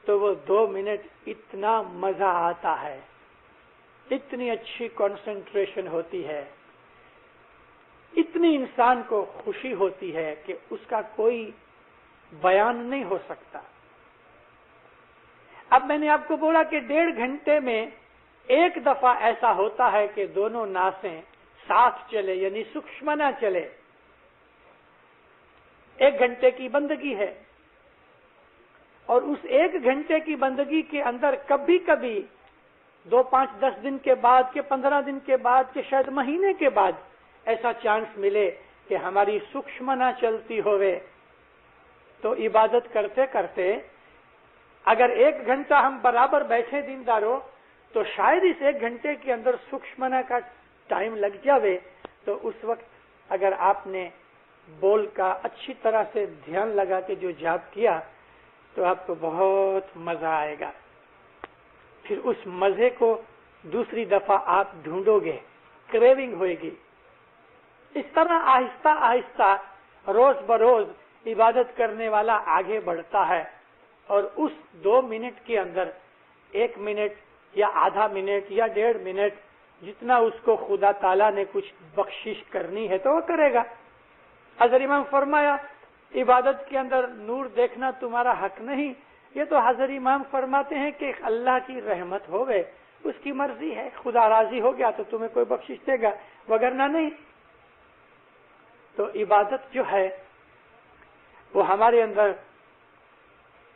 تو وہ 2 منٹ اتنا مزہ آتا ہے، اتنی اچھی کنسنٹریشن ہوتی ہے، اتنی انسان کو خوشی ہوتی ہے کہ اس کا کوئی بیان نہیں ہو سکتا۔ اب میں نے آپ کو بولا کہ 1.5 گھنٹے میں ایک دفعہ ایسا ہوتا ہے کہ دونوں ناسیں ساتھ چلے، یعنی سکشمنا چلے۔ 1 گھنٹے کی بندگی ہے، اور اس 1 گھنٹے کی بندگی کے اندر کبھی کبھی 2, 5, 10 دن کے بعد کہ 15 دن کے بعد کہ شاید مہینے کے بعد ایسا چانس ملے کہ ہماری سکشمنا چلتی ہوئے، تو عبادت کرتے کرتے اگر 1 گھنٹہ ہم برابر بیٹھے دینداروں تو شاید اس 1 گھنٹے کے اندر سکشمنا کا ٹائم لگ جاوے، تو اس وقت اگر آپ نے بول کا اچھی طرح سے دھیان لگا کے جو جاپ کیا تو آپ کو بہت مزہ آئے گا۔ پھر اس مزے کو دوسری دفعہ آپ ڈھونڈو گے، کریونگ ہوئے گی۔ اس طرح آہستہ آہستہ روز بروز عبادت کرنے والا آگے بڑھتا ہے، اور اس 2 منٹ کے اندر 1 منٹ یا آدھا منٹ یا 1.5 منٹ جتنا اس کو خدا تعالیٰ نے کچھ بخشش کرنی ہے تو وہ کرے گا۔ حضرت امام فرمایا عبادت کے اندر نور دیکھنا تمہارا حق نہیں، یہ تو حضرت امام فرماتے ہیں کہ اللہ کی رحمت ہوگئے، اس کی مرضی ہے، خدا راضی ہو گیا تو تمہیں کوئی بخشش دے گا، وگرنہ نہیں۔ تو عبادت جو ہے وہ ہمارے اندر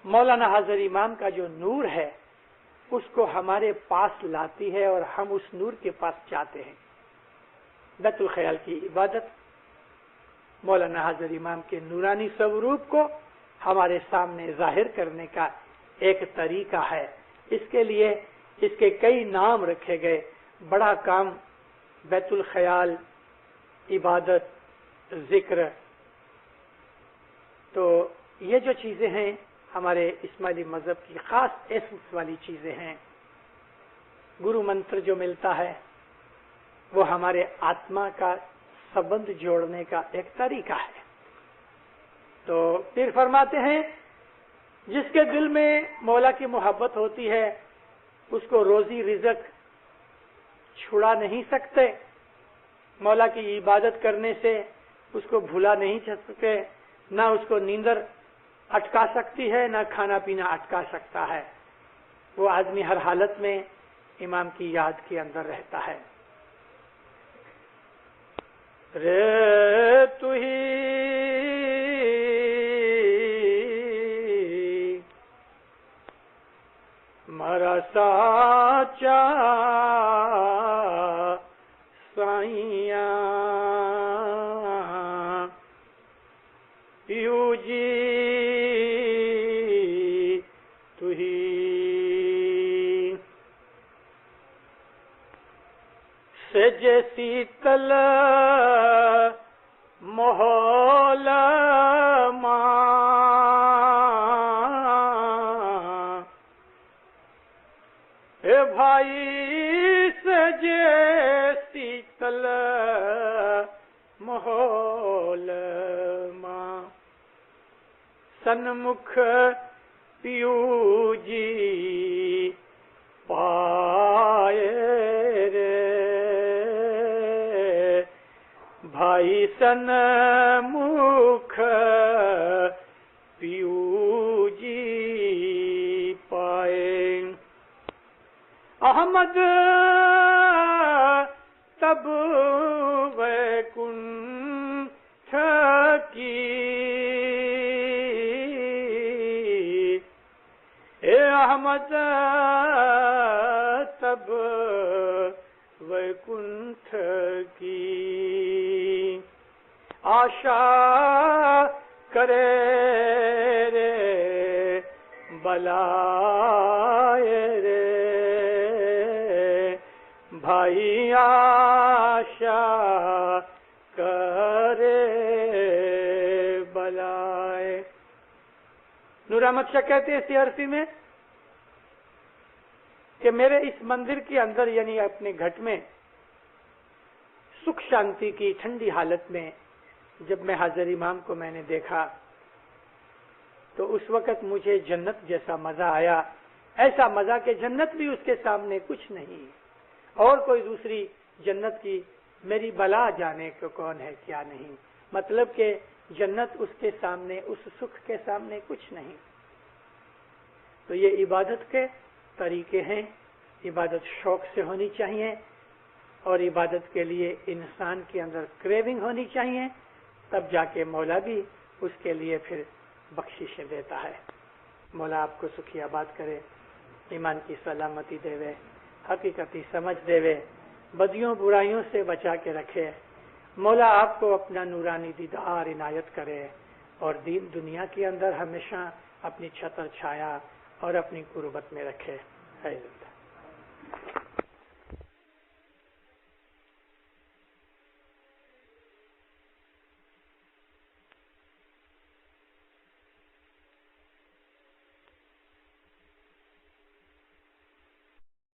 مولانا حضرت امام کا جو نور ہے اس کو ہمارے پاس لاتی ہے، اور ہم اس نور کے پاس جاتے ہیں۔ بیت الخیال کی عبادت مولانا حضرت امام کے نورانی سوروپ کو ہمارے سامنے ظاہر کرنے کا ایک طریقہ ہے۔ اس کے لیے اس کے کئی نام رکھے گئے۔ بڑا کام بیت الخیال، عبادت، ذکر، تو یہ جو چیزیں ہیں ہمارے اسماعیلی مذہب کی خاص ایسنس والی چیزیں ہیں۔ گرو منتر جو ملتا ہے وہ ہمارے آتما کا سبند جوڑنے کا ایک طریقہ ہے۔ تو پھر فرماتے ہیں جس کے دل میں مولا کی محبت ہوتی ہے اس کو روزی رزق چھڑا نہیں سکتے، مولا کی عبادت کرنے سے اس کو بھلا نہیں سکتے، نہ اس کو نیندر اٹکا سکتی ہے، نہ کھانا پینا اٹکا سکتا ہے۔ وہ آدمی ہر حالت میں امام کی یاد کے اندر رہتا ہے۔ رے تو ہی مارا ساچا سائیاں پیو جی تو ہی سے جیسی تل محول ماں اے بھائی سے جیسی تل محول ماں سنمکھ پیو جی پائے رے بھائی سنمکھ پیو جی پائے احمد تب ویکنٹھ کی اے احمد تب ویکنٹھ کی آشا کرے رے بلائے رے بھائی آشا کرے بلائے. نور احمد شاہ کہتے ہیں اسی عرفی میں کہ میرے اس مندر کے اندر یعنی اپنے گھٹ میں سکھ شانتی کی ٹھنڈی حالت میں جب میں حاضر امام کو میں نے دیکھا تو اس وقت مجھے جنت جیسا مزہ آیا. ایسا مزہ کہ جنت بھی اس کے سامنے کچھ نہیں اور کوئی دوسری جنت کی میری بلا جانے کو کون ہے کیا نہیں. مطلب کہ جنت اس کے سامنے اس سکھ کے سامنے کچھ نہیں. تو یہ عبادت کے طریقے ہیں. عبادت شوق سے ہونی چاہیے اور عبادت کے لیے انسان کے اندر کریونگ ہونی چاہیے. تب جا کے مولا بھی اس کے لیے پھر بخششیں دیتا ہے. مولا آپ کو سکھی آباد کرے, ایمان کی سلامتی دے, حقیقتی سمجھ دے, بدیوں برائیوں سے بچا کے رکھے. مولا آپ کو اپنا نورانی دیدار عنایت کرے اور دین دنیا کے اندر ہمیشہ اپنی چھتر چھایا اور اپنی قربت میں رکھے.